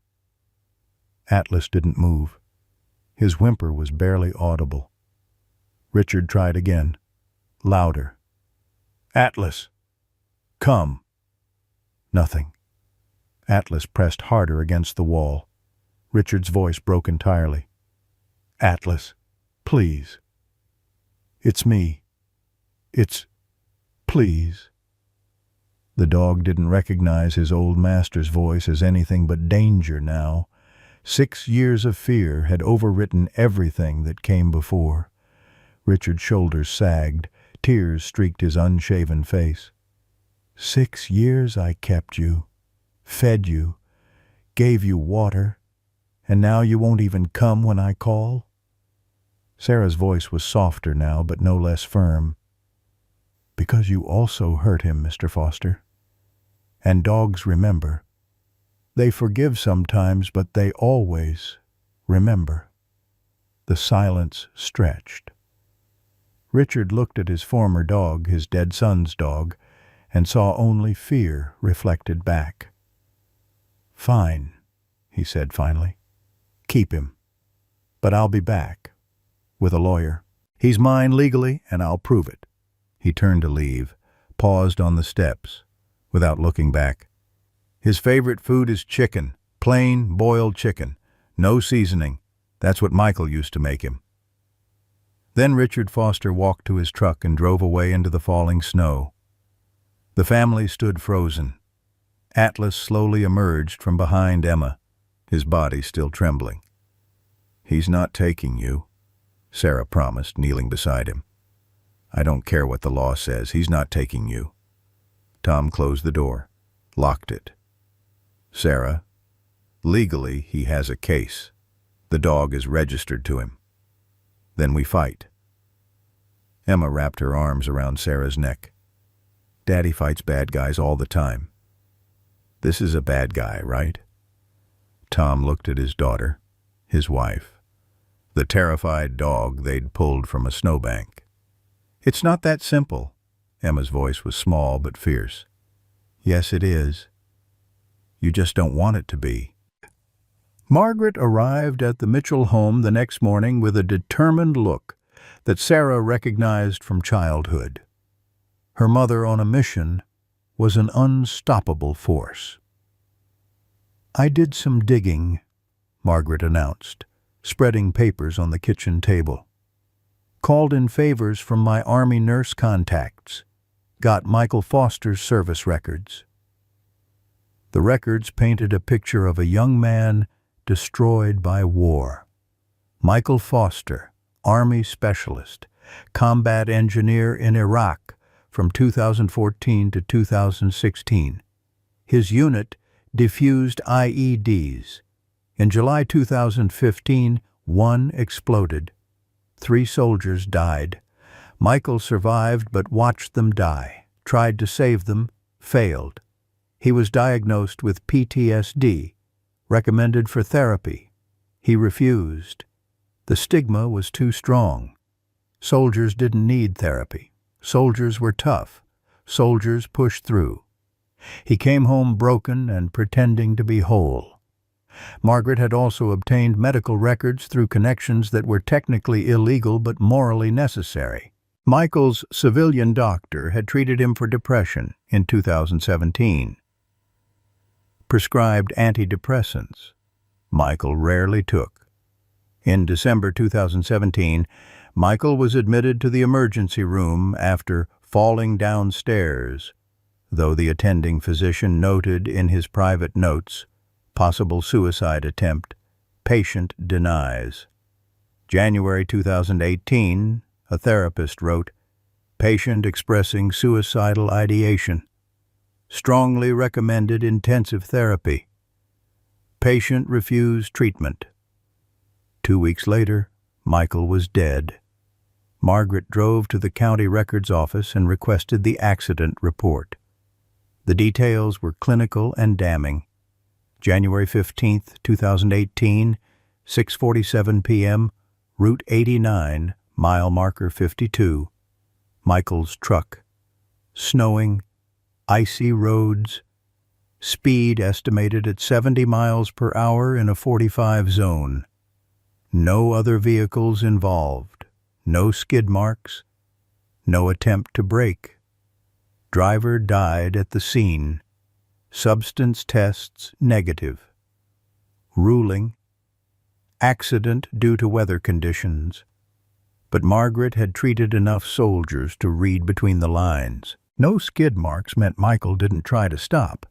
Atlas didn't move. His whimper was barely audible. Richard tried again, louder. "Atlas, come." Nothing. Atlas pressed harder against the wall. Richard's voice broke entirely. "Atlas, please. It's me. Please." The dog didn't recognize his old master's voice as anything but danger now. 6 years of fear had overwritten everything that came before. Richard's shoulders sagged. Tears streaked his unshaven face. 6 years I kept you, fed you, gave you water, and now you won't even come when I call?" Sarah's voice was softer now, but no less firm. "Because you also hurt him, Mr. Foster. And dogs remember. They forgive sometimes, but they always remember." The silence stretched. Richard looked at his former dog, his dead son's dog, and saw only fear reflected back. "Fine," he said finally. "Keep him. But I'll be back. With a lawyer. He's mine legally, and I'll prove it." He turned to leave, paused on the steps, without looking back. "His favorite food is chicken, plain boiled chicken, no seasoning. That's what Michael used to make him." Then Richard Foster walked to his truck and drove away into the falling snow. The family stood frozen. Atlas slowly emerged from behind Emma, his body still trembling. "He's not taking you," Sarah promised, kneeling beside him. "I don't care what the law says. He's not taking you." Tom closed the door, locked it. "Sarah, legally he has a case. The dog is registered to him. Then we fight." Emma wrapped her arms around Sarah's neck. "Daddy fights bad guys all the time. This is a bad guy, right?" Tom looked at his daughter, his wife, the terrified dog they'd pulled from a snowbank. "It's not that simple." Emma's voice was small but fierce. "Yes, it is. You just don't want it to be." Margaret arrived at the Mitchell home the next morning with a determined look that Sarah recognized from childhood. Her mother on a mission was an unstoppable force. "I did some digging," Margaret announced, spreading papers on the kitchen table. "Called in favors from my Army nurse contacts. Got Michael Foster's service records." The records painted a picture of a young man destroyed by war. Michael Foster, Army specialist, combat engineer in Iraq from 2014 to 2016. His unit defused IEDs. In July 2015, one exploded. 3 soldiers died. Michael survived but watched them die, tried to save them, failed. He was diagnosed with PTSD, recommended for therapy. He refused. The stigma was too strong. Soldiers didn't need therapy. Soldiers were tough. Soldiers pushed through. He came home broken and pretending to be whole. Margaret had also obtained medical records through connections that were technically illegal but morally necessary. Michael's civilian doctor had treated him for depression in 2017. Prescribed antidepressants. Michael rarely took. In December 2017, Michael was admitted to the emergency room after falling downstairs, though the attending physician noted in his private notes, possible suicide attempt, patient denies. January 2018, a therapist wrote, patient expressing suicidal ideation. Strongly recommended intensive therapy. Patient refused treatment. 2 weeks later, Michael was dead. Margaret drove to the county records office and requested the accident report. The details were clinical and damning. January 15, 2018, 6:47 p.m., Route 89, mile marker 52, Michael's truck. Snowing, icy roads, speed estimated at 70 miles per hour in a 45 zone. No other vehicles involved, no skid marks, no attempt to brake. Driver died at the scene. Substance tests negative. Ruling, accident due to weather conditions. But Margaret had treated enough soldiers to read between the lines. No skid marks meant Michael didn't try to stop.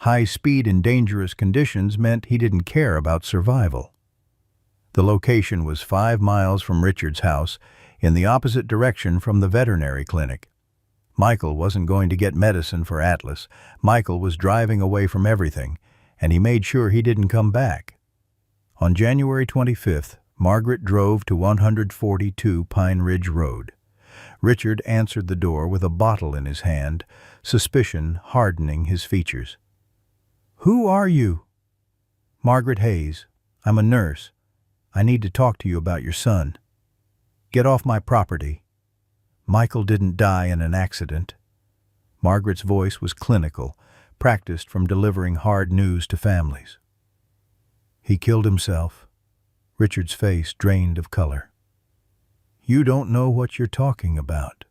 High speed in dangerous conditions meant he didn't care about survival. The location was 5 miles from Richard's house, in the opposite direction from the veterinary clinic. Michael wasn't going to get medicine for Atlas. Michael was driving away from everything, and he made sure he didn't come back. On January 25th, Margaret drove to 142 Pine Ridge Road. Richard answered the door with a bottle in his hand, suspicion hardening his features. "Who are you?" "Margaret Hayes. I'm a nurse. I need to talk to you about your son." "Get off my property." "Michael didn't die in an accident." Margaret's voice was clinical, practiced from delivering hard news to families. "He killed himself." Richard's face drained of color. "You don't know what you're talking about.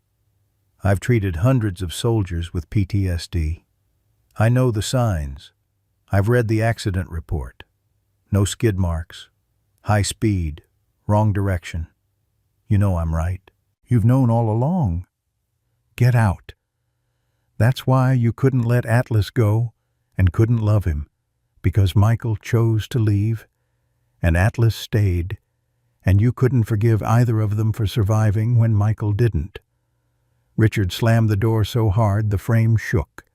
I've treated hundreds of soldiers with PTSD. I know the signs. I've read the accident report. No skid marks. High speed. Wrong direction. You know I'm right." "You've known all along." "Get out." That's why you couldn't let Atlas go and couldn't love him, because Michael chose to leave, and Atlas stayed, and you couldn't forgive either of them for surviving when Michael didn't. Richard slammed the door so hard the frame shook.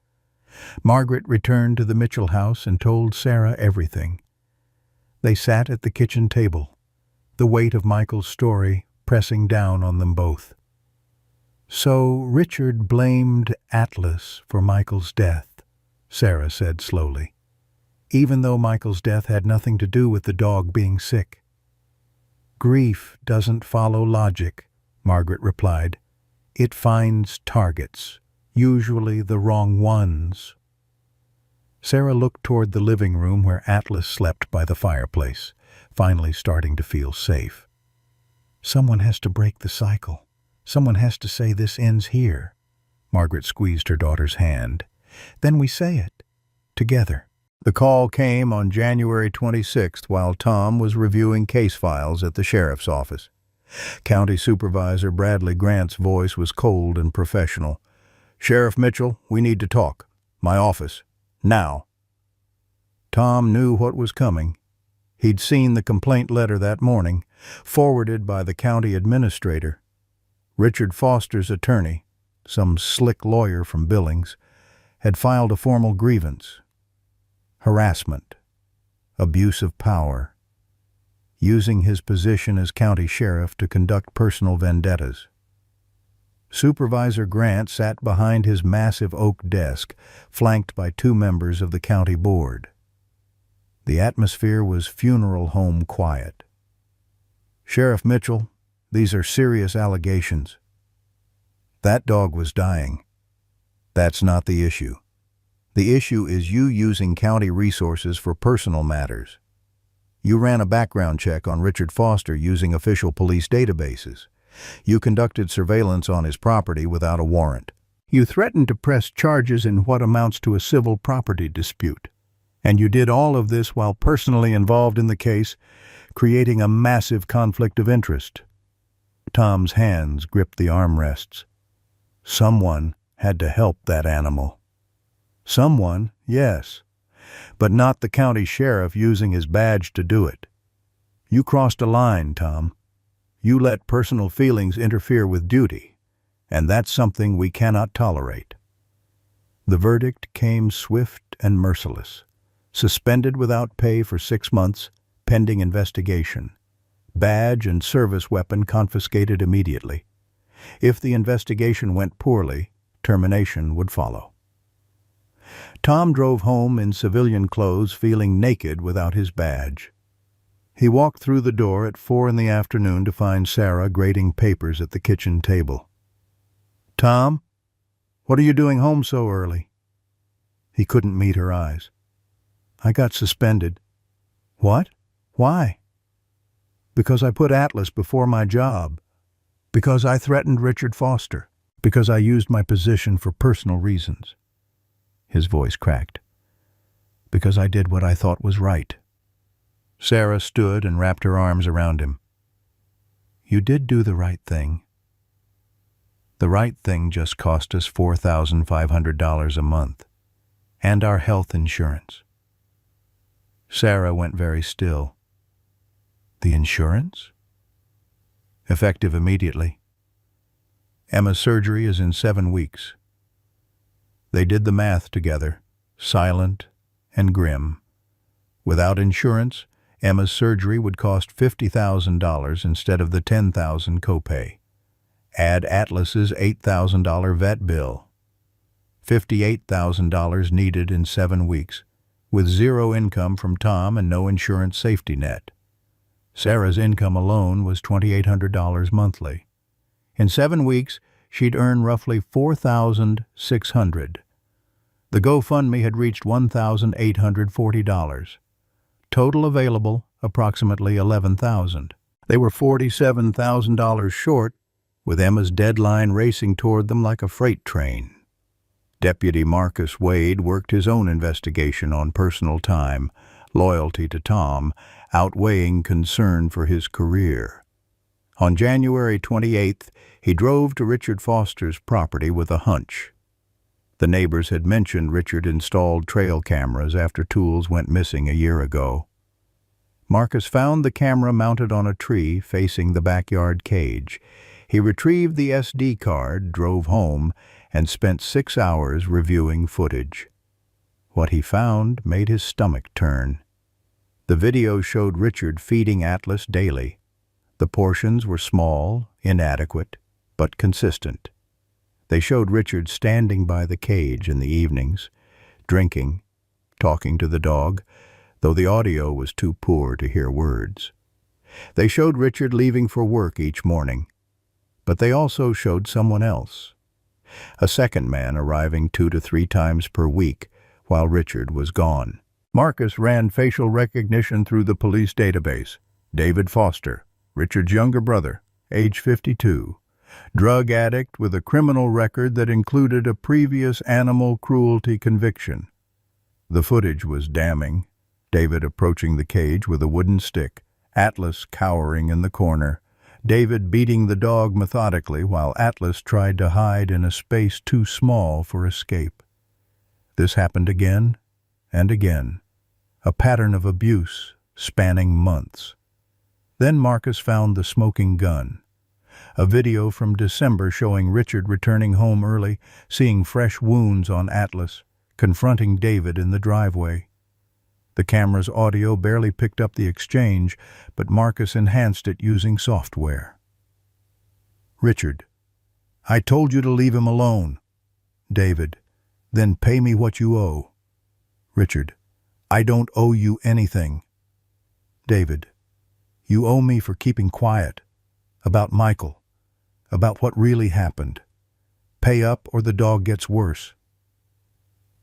Margaret returned to the Mitchell house and told Sarah everything. They sat at the kitchen table, the weight of Michael's story pressing down on them both. "So Richard blamed Atlas for Michael's death," Sarah said slowly, "even though Michael's death had nothing to do with the dog being sick." "Grief doesn't follow logic," Margaret replied. "It finds targets, usually the wrong ones." Sarah looked toward the living room where Atlas slept by the fireplace, finally starting to feel safe. "Someone has to break the cycle. Someone has to say this ends here." Margaret squeezed her daughter's hand. "Then we say it. Together." The call came on January 26th while Tom was reviewing case files at the sheriff's office. County Supervisor Bradley Grant's voice was cold and professional. "Sheriff Mitchell, we need to talk. My office. Now." Tom knew what was coming. He'd seen the complaint letter that morning, forwarded by the county administrator. Richard Foster's attorney, some slick lawyer from Billings, had filed a formal grievance. Harassment, abuse of power, using his position as county sheriff to conduct personal vendettas. Supervisor Grant sat behind his massive oak desk, flanked by 2 members of the county board. The atmosphere was funeral home quiet. "Sheriff Mitchell, these are serious allegations. That dog was dying. That's not the issue. The issue is you using county resources for personal matters. You ran a background check on Richard Foster using official police databases. You conducted surveillance on his property without a warrant. You threatened to press charges in what amounts to a civil property dispute. And you did all of this while personally involved in the case, creating a massive conflict of interest." Tom's hands gripped the armrests. Someone had to help that animal. Someone, yes, but not the county sheriff using his badge to do it. You crossed a line, Tom. You let personal feelings interfere with duty, and that's something we cannot tolerate. The verdict came swift and merciless. Suspended without pay for 6 months, pending investigation. Badge and service weapon confiscated immediately. If the investigation went poorly, termination would follow. Tom drove home in civilian clothes, feeling naked without his badge. He walked through the door at 4 in the afternoon to find Sarah grading papers at the kitchen table. "Tom, what are you doing home so early?" He couldn't meet her eyes. "I got suspended." "What? Why?" "Because I put Atlas before my job. Because I threatened Richard Foster. Because I used my position for personal reasons." His voice cracked. "Because I did what I thought was right." Sarah stood and wrapped her arms around him. "You did do the right thing." "The right thing just cost us $4,500 a month, and our health insurance." Sarah went very still. "The insurance?" "Effective immediately. Emma's surgery is in 7 weeks." They did the math together, silent and grim. Without insurance, Emma's surgery would cost $50,000 instead of the $10,000 copay. Add Atlas's $8,000 vet bill. $58,000 needed in 7 weeks, with zero income from Tom and no insurance safety net. Sarah's income alone was $2,800 monthly. In 7 weeks, she'd earn roughly $4,600. The GoFundMe had reached $1,840. Total available, approximately $11,000. They were $47,000 short, with Emma's deadline racing toward them like a freight train. Deputy Marcus Wade worked his own investigation on personal time, loyalty to Tom, outweighing concern for his career. On January 28th, he drove to Richard Foster's property with a hunch. The neighbors had mentioned Richard installed trail cameras after tools went missing a year ago. Marcus found the camera mounted on a tree facing the backyard cage. He retrieved the SD card, drove home, and spent 6 hours reviewing footage. What he found made his stomach turn. The video showed Richard feeding Atlas daily. The portions were small, inadequate, but consistent. They showed Richard standing by the cage in the evenings, drinking, talking to the dog, though the audio was too poor to hear words. They showed Richard leaving for work each morning, but they also showed someone else. A second man arriving 2 to 3 times per week while Richard was gone. Marcus ran facial recognition through the police database. David Foster, Richard's younger brother, age 52. Drug addict with a criminal record that included a previous animal cruelty conviction. The footage was damning. David approaching the cage with a wooden stick, Atlas cowering in the corner, David beating the dog methodically while Atlas tried to hide in a space too small for escape. This happened again and again, a pattern of abuse spanning months. Then Marcus found the smoking gun. A video from December showing Richard returning home early, seeing fresh wounds on Atlas, confronting David in the driveway. The camera's audio barely picked up the exchange, but Marcus enhanced it using software. Richard: "I told you to leave him alone." David: "Then pay me what you owe." Richard: "I don't owe you anything." David: "You owe me for keeping quiet. About Michael. About what really happened. Pay up or the dog gets worse."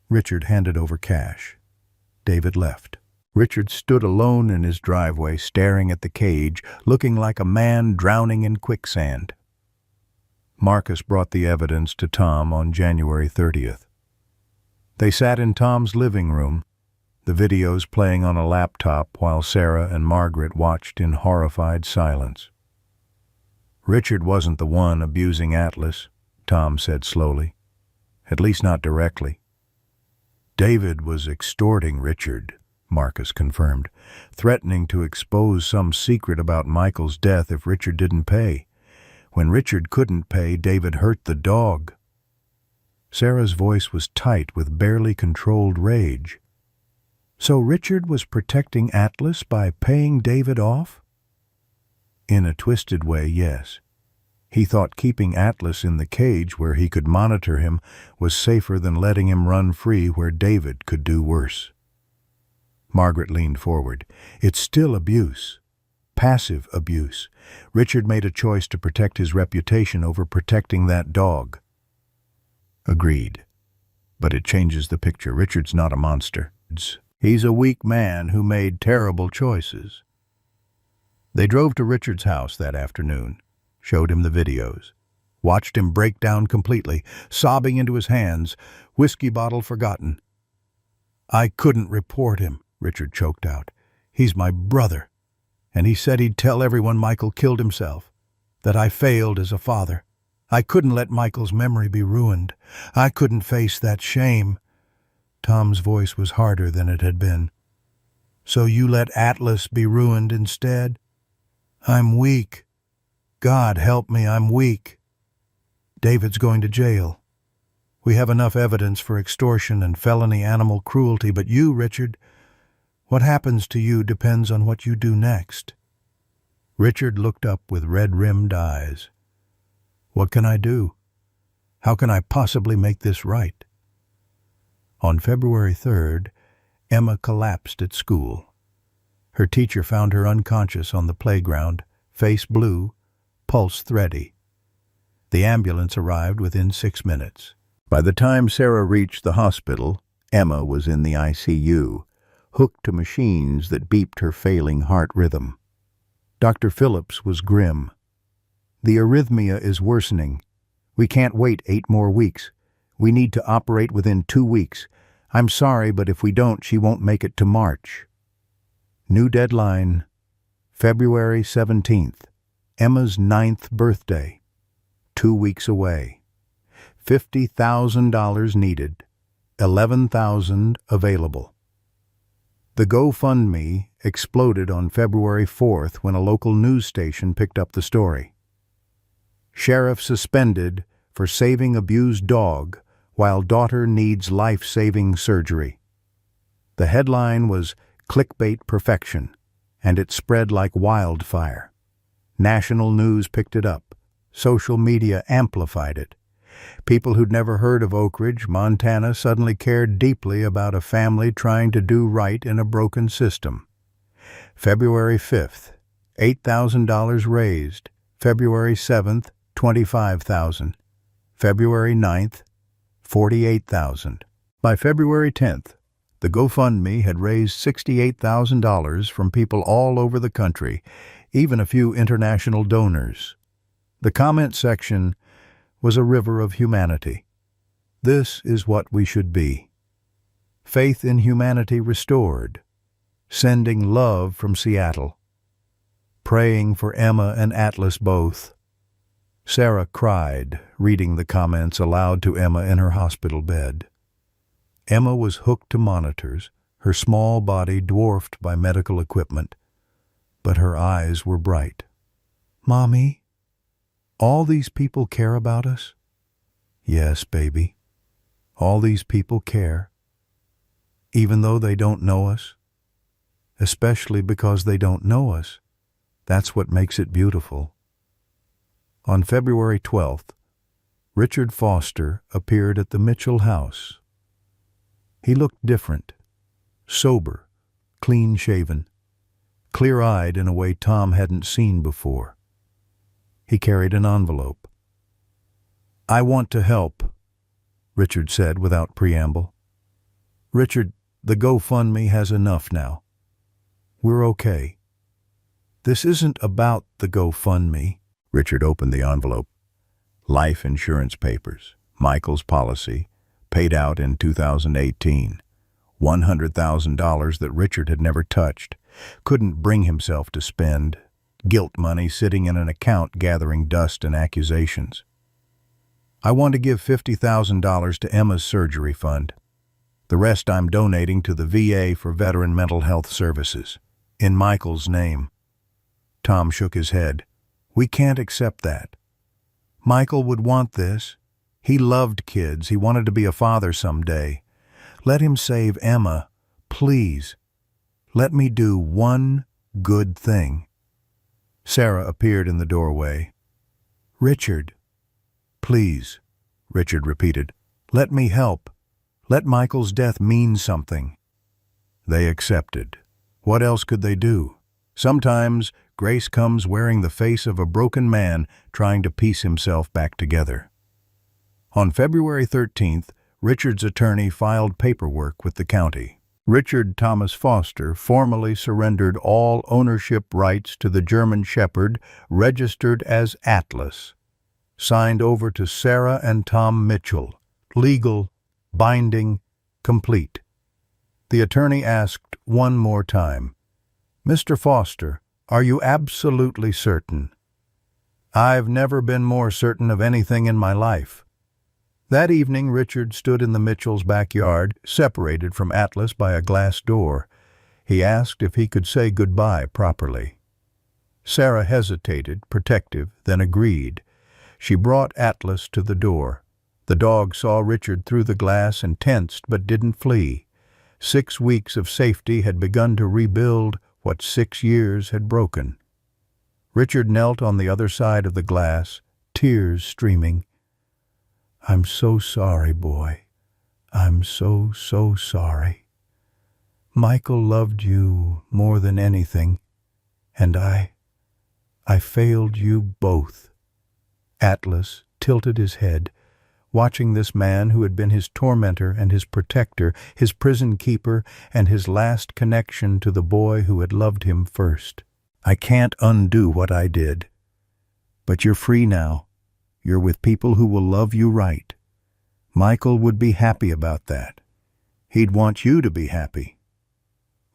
Richard handed over cash. David left. Richard stood alone in his driveway, staring at the cage, looking like a man drowning in quicksand. Marcus brought the evidence to Tom on January 30th. They sat in Tom's living room, the videos playing on a laptop while Sarah and Margaret watched in horrified silence. "Richard wasn't the one abusing Atlas," Tom said slowly. "At least not directly." "David was extorting Richard," Marcus confirmed, "threatening to expose some secret about Michael's death if Richard didn't pay. When Richard couldn't pay, David hurt the dog." Sarah's voice was tight with barely controlled rage. "So Richard was protecting Atlas by paying David off?" "In a twisted way, yes. He thought keeping Atlas in the cage where he could monitor him was safer than letting him run free where David could do worse. Margaret leaned forward. It's still abuse. Passive abuse. Richard made a choice to protect his reputation over protecting that dog. Agreed. But it changes the picture. Richard's not a monster. He's a weak man who made terrible choices. They drove to Richard's house that afternoon, showed him the videos, watched him break down completely, sobbing into his hands, whiskey bottle forgotten. "I couldn't report him," Richard choked out. "He's my brother. And he said he'd tell everyone Michael killed himself, that I failed as a father. I couldn't let Michael's memory be ruined. I couldn't face that shame." Tom's voice was harder than it had been. "So you let Atlas be ruined instead? I'm weak. God help me, I'm weak. David's going to jail. We have enough evidence for extortion and felony animal cruelty, but you, Richard, what happens to you depends on what you do next." Richard looked up with red-rimmed eyes. "What can I do? How can I possibly make this right?" On February 3rd, Emma collapsed at school. Her teacher found her unconscious on the playground, face blue, pulse thready. The ambulance arrived within 6 minutes. By the time Sarah reached the hospital, Emma was in the ICU, hooked to machines that beeped her failing heart rhythm. Dr. Phillips was grim. "The arrhythmia is worsening. We can't wait 8 more weeks. We need to operate within 2 weeks. I'm sorry, but if we don't, she won't make it to March." New deadline, February 17th, Emma's 9th birthday. 2 weeks away. $50,000 needed. 11,000 available. The GoFundMe exploded on February 4th when a local news station picked up the story. Sheriff suspended for saving abused dog while daughter needs life-saving surgery. The headline was clickbait perfection, and it spread like wildfire. National news picked it up. Social media amplified it. People who'd never heard of Oak Ridge, Montana, suddenly cared deeply about a family trying to do right in a broken system. February 5th, $8,000 raised. February 7th, $25,000. February 9th, $48,000. By February 10th, the GoFundMe had raised $68,000 from people all over the country, even a few international donors. The comment section was a river of humanity. This is what we should be. Faith in humanity restored. Sending love from Seattle. Praying for Emma and Atlas both. Sarah cried, reading the comments aloud to Emma in her hospital bed. Emma was hooked to monitors, her small body dwarfed by medical equipment, but her eyes were bright. "Mommy, all these people care about us?" "Yes, baby. All these people care. Even though they don't know us. Especially because they don't know us. That's what makes it beautiful." On February 12th, Richard Foster appeared at the Mitchell house. He looked different, sober, clean-shaven, clear-eyed in a way Tom hadn't seen before. He carried an envelope. "I want to help," Richard said without preamble. "Richard, the GoFundMe has enough now. We're okay. This isn't about the GoFundMe." Richard opened the envelope. Life insurance papers, Michael's policy, paid out in 2018. $100,000 that Richard had never touched, couldn't bring himself to spend. Guilt money sitting in an account gathering dust and accusations. "I want to give $50,000 to Emma's surgery fund. The rest I'm donating to the VA for veteran mental health services. In Michael's name." Tom shook his head. "We can't accept that. Michael would want this. He loved kids. He wanted to be a father someday. Let him save Emma, please. Let me do one good thing." Sarah appeared in the doorway. "Richard, please," Richard repeated. "Let me help. Let Michael's death mean something." They accepted. What else could they do? Sometimes grace comes wearing the face of a broken man trying to piece himself back together. On February 13th, Richard's attorney filed paperwork with the county. Richard Thomas Foster formally surrendered all ownership rights to the German Shepherd, registered as Atlas, signed over to Sarah and Tom Mitchell, legal, binding, complete. The attorney asked one more time, "Mr. Foster, are you absolutely certain?" "I've never been more certain of anything in my life." That evening, Richard stood in the Mitchells' backyard, separated from Atlas by a glass door. He asked if he could say goodbye properly. Sarah hesitated, protective, then agreed. She brought Atlas to the door. The dog saw Richard through the glass and tensed but didn't flee. 6 weeks of safety had begun to rebuild what 6 years had broken. Richard knelt on the other side of the glass, tears streaming. "I'm so sorry, boy. I'm so sorry. Michael loved you more than anything, and I failed you both." Atlas tilted his head, watching this man who had been his tormentor and his protector, his prison keeper, and his last connection to the boy who had loved him first. "I can't undo what I did. But you're free now. You're with people who will love you right. Michael would be happy about that. He'd want you to be happy."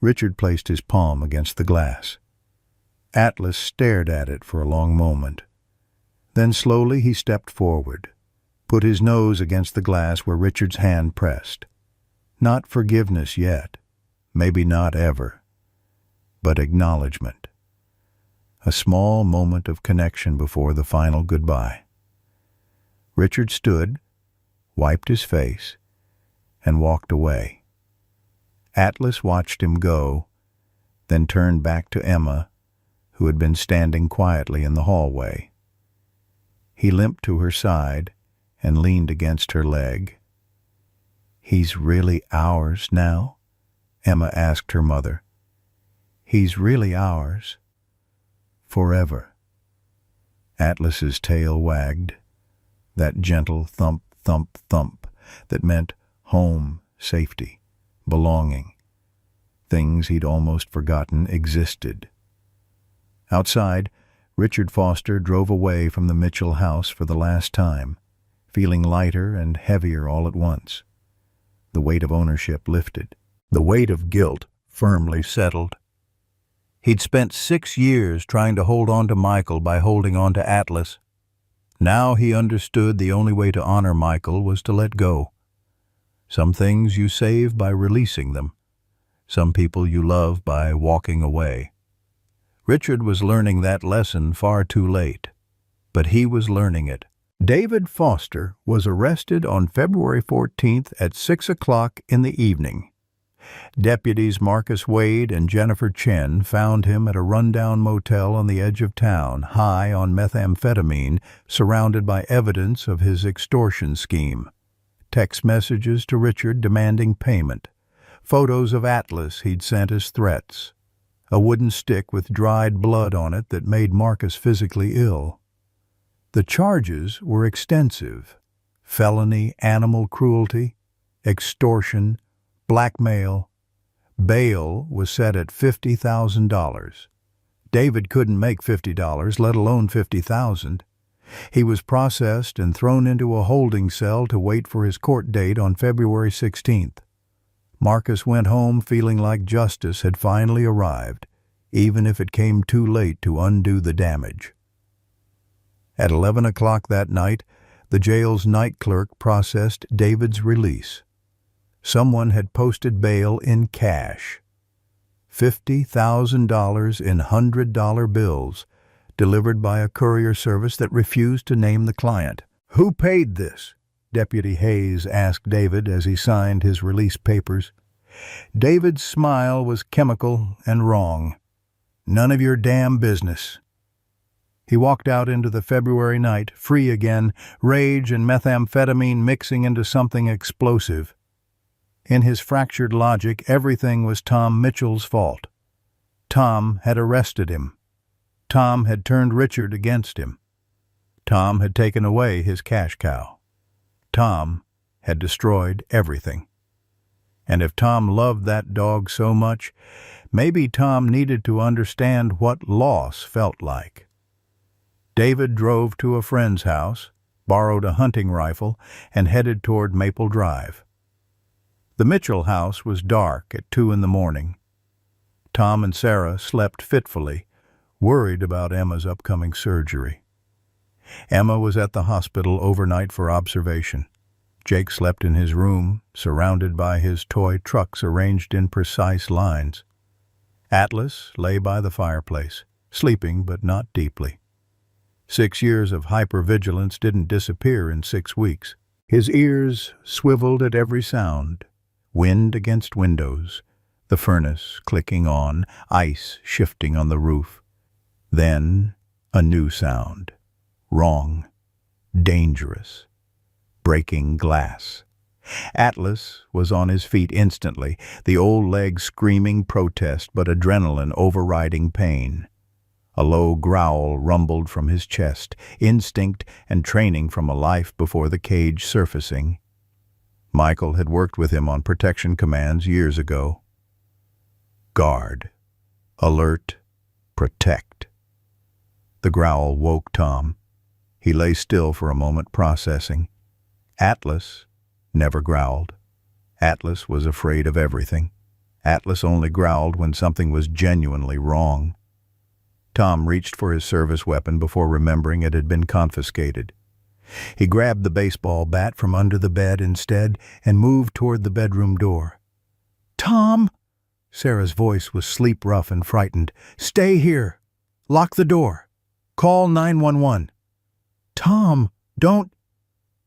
Richard placed his palm against the glass. Atlas stared at it for a long moment. Then slowly he stepped forward, put his nose against the glass where Richard's hand pressed. Not forgiveness yet, maybe not ever, but acknowledgement. A small moment of connection before the final goodbye. Richard stood, wiped his face, and walked away. Atlas watched him go, then turned back to Emma, who had been standing quietly in the hallway. He limped to her side and leaned against her leg. "He's really ours now?" Emma asked her mother. "He's really ours? Forever?" Atlas's tail wagged, that gentle thump, thump, thump that meant home, safety, belonging, things he'd almost forgotten existed. Outside, Richard Foster drove away from the Mitchell house for the last time, feeling lighter and heavier all at once. The weight of ownership lifted. The weight of guilt firmly settled. He'd spent 6 years trying to hold on to Michael by holding on to Atlas. Now he understood the only way to honor Michael was to let go. Some things you save by releasing them. Some people you love by walking away. Richard was learning that lesson far too late, but he was learning it. David Foster was arrested on February 14th at 6 o'clock in the evening. Deputies Marcus Wade and Jennifer Chen found him at a rundown motel on the edge of town, high on methamphetamine, surrounded by evidence of his extortion scheme. Text messages to Richard demanding payment. Photos of Atlas he'd sent as threats. A wooden stick with dried blood on it that made Marcus physically ill. The charges were extensive: felony animal cruelty, extortion, blackmail. Bail was set at $50,000. David couldn't make $50, let alone $50,000. He was processed and thrown into a holding cell to wait for his court date on February 16th. Marcus went home feeling like justice had finally arrived, even if it came too late to undo the damage. At 11 o'clock that night, the jail's night clerk processed David's release. Someone had posted bail in cash. $50,000 in $100 bills, delivered by a courier service that refused to name the client. "Who paid this?" Deputy Hayes asked David as he signed his release papers. David's smile was chemical and wrong. "None of your damn business." He walked out into the February night, free again, rage and methamphetamine mixing into something explosive. In his fractured logic, everything was Tom Mitchell's fault. Tom had arrested him. Tom had turned Richard against him. Tom had taken away his cash cow. Tom had destroyed everything. And if Tom loved that dog so much, maybe Tom needed to understand what loss felt like. David drove to a friend's house, borrowed a hunting rifle, and headed toward Maple Drive. The Mitchell house was dark at 2 a.m. Tom and Sarah slept fitfully, worried about Emma's upcoming surgery. Emma was at the hospital overnight for observation. Jake slept in his room, surrounded by his toy trucks arranged in precise lines. Atlas lay by the fireplace, sleeping but not deeply. 6 years of hypervigilance didn't disappear in 6 weeks. His ears swiveled at every sound. Wind against windows, the furnace clicking on, ice shifting on the roof. Then a new sound. Wrong. Dangerous. Breaking glass. Atlas was on his feet instantly, the old leg screaming protest but adrenaline overriding pain. A low growl rumbled from his chest, instinct and training from a life before the cage surfacing. Michael had worked with him on protection commands years ago. Guard. Alert. Protect. The growl woke Tom. He lay still for a moment, processing. Atlas never growled. Atlas was afraid of everything. Atlas only growled when something was genuinely wrong. Tom reached for his service weapon before remembering it had been confiscated. He grabbed the baseball bat from under the bed instead and moved toward the bedroom door. "Tom!" Sarah's voice was sleep-rough and frightened. "Stay here. Lock the door. Call 911. "Tom, don't—"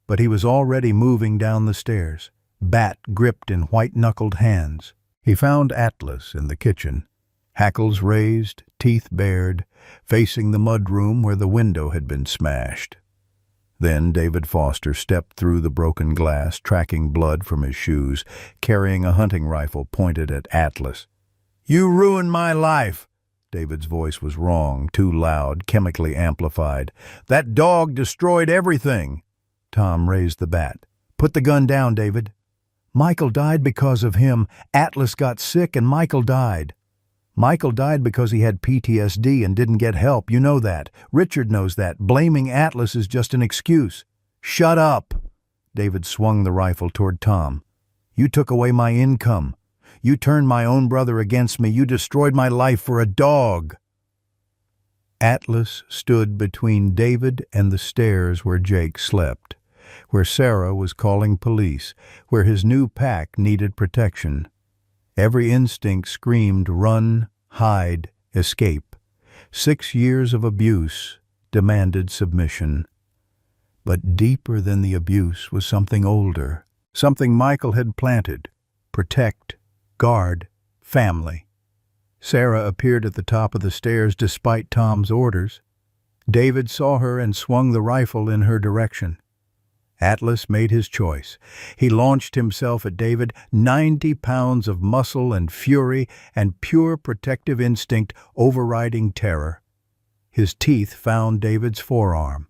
But he was already moving down the stairs, bat gripped in white-knuckled hands. He found Atlas in the kitchen, hackles raised, teeth bared, facing the mudroom where the window had been smashed. Then David Foster stepped through the broken glass, tracking blood from his shoes, carrying a hunting rifle pointed at Atlas. "You ruined my life!" David's voice was wrong, too loud, chemically amplified. "That dog destroyed everything!" Tom raised the bat. "Put the gun down, David." "Michael died because of him. Atlas got sick and Michael died." "Michael died because he had PTSD and didn't get help. You know that. Richard knows that. Blaming Atlas is just an excuse." "Shut up!" David swung the rifle toward Tom. "You took away my income. You turned my own brother against me. You destroyed my life for a dog." Atlas stood between David and the stairs where Jake slept, where Sarah was calling police, where his new pack needed protection. Every instinct screamed run, hide, escape. 6 years of abuse demanded submission. But deeper than the abuse was something older, something Michael had planted. Protect, guard, family. Sarah appeared at the top of the stairs despite Tom's orders. David saw her and swung the rifle in her direction. Atlas made his choice. He launched himself at David, 90 pounds of muscle and fury and pure protective instinct overriding terror. His teeth found David's forearm.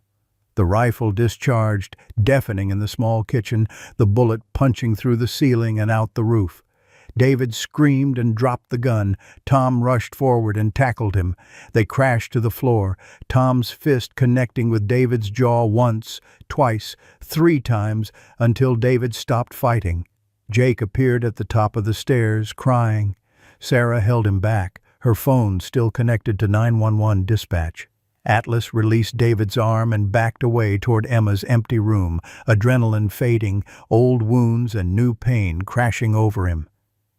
The rifle discharged, deafening in the small kitchen, the bullet punching through the ceiling and out the roof. David screamed and dropped the gun. Tom rushed forward and tackled him. They crashed to the floor, Tom's fist connecting with David's jaw once, twice, 3 times, until David stopped fighting. Jake appeared at the top of the stairs, crying. Sarah held him back, her phone still connected to 911 dispatch. Atlas released David's arm and backed away toward Emma's empty room, adrenaline fading, old wounds and new pain crashing over him.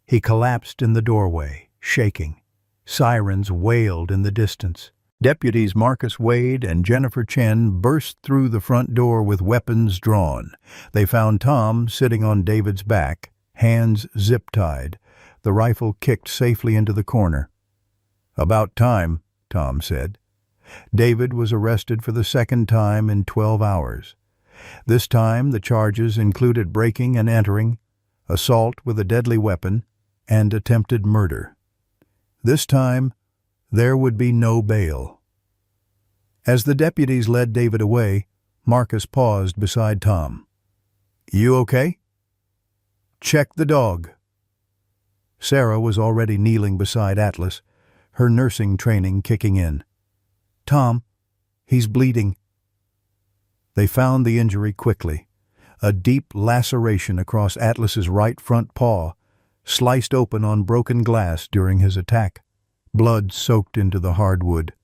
He collapsed in the doorway, shaking. Sirens wailed in the distance. Deputies Marcus Wade and Jennifer Chen burst through the front door with weapons drawn. They found Tom sitting on David's back, hands zip-tied, the rifle kicked safely into the corner. "About time," Tom said. David was arrested for the second time in 12 hours. This time, the charges included breaking and entering, assault with a deadly weapon, and attempted murder. This time, there would be no bail. As the deputies led David away, Marcus paused beside Tom. "You okay?" "Check the dog." Sarah was already kneeling beside Atlas, her nursing training kicking in. "Tom, he's bleeding." They found the injury quickly. A deep laceration across Atlas's right front paw, sliced open on broken glass during his attack. Blood soaked into the hardwood.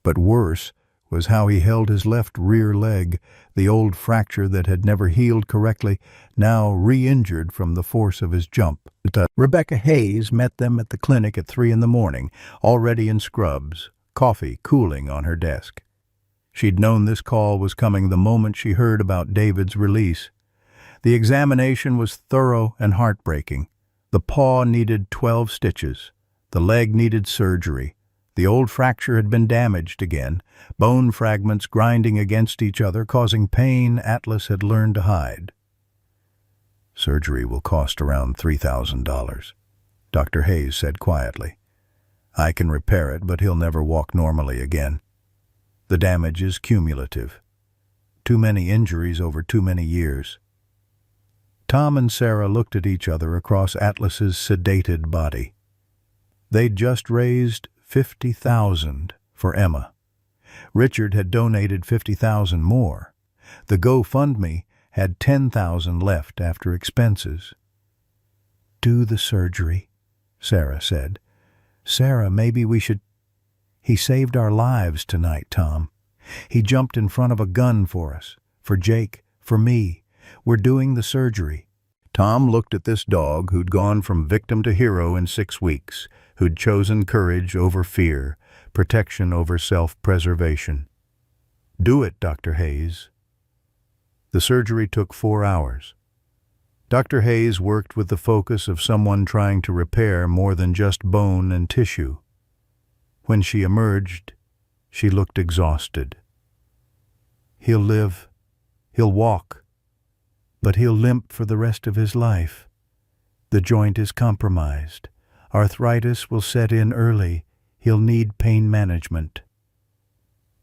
But worse was how he held his left rear leg, the old fracture that had never healed correctly, now re-injured from the force of his jump. Rebecca Hayes met them at the clinic at 3 a.m, already in scrubs, coffee cooling on her desk. She'd known this call was coming the moment she heard about David's release. The examination was thorough and heartbreaking. The paw needed 12 stitches. The leg needed surgery. The old fracture had been damaged again, bone fragments grinding against each other, causing pain Atlas had learned to hide. "Surgery will cost around $3,000, Dr. Hayes said quietly. "I can repair it, but he'll never walk normally again. The damage is cumulative. Too many injuries over too many years." Tom and Sarah looked at each other across Atlas's sedated body. They'd just raised $50,000 for Emma. Richard had donated $50,000 more. The GoFundMe had $10,000 left after expenses. "Do the surgery," Sarah said. "Sarah, maybe we should—" "He saved our lives tonight, Tom. He jumped in front of a gun for us, for Jake, for me. We're doing the surgery." Tom looked at this dog who'd gone from victim to hero in 6 weeks, who'd chosen courage over fear, protection over self-preservation. "Do it, Dr. Hayes." The surgery took 4 hours. Dr. Hayes worked with the focus of someone trying to repair more than just bone and tissue. When she emerged, she looked exhausted. "He'll live. He'll walk. But he'll limp for the rest of his life. The joint is compromised. Arthritis will set in early. He'll need pain management."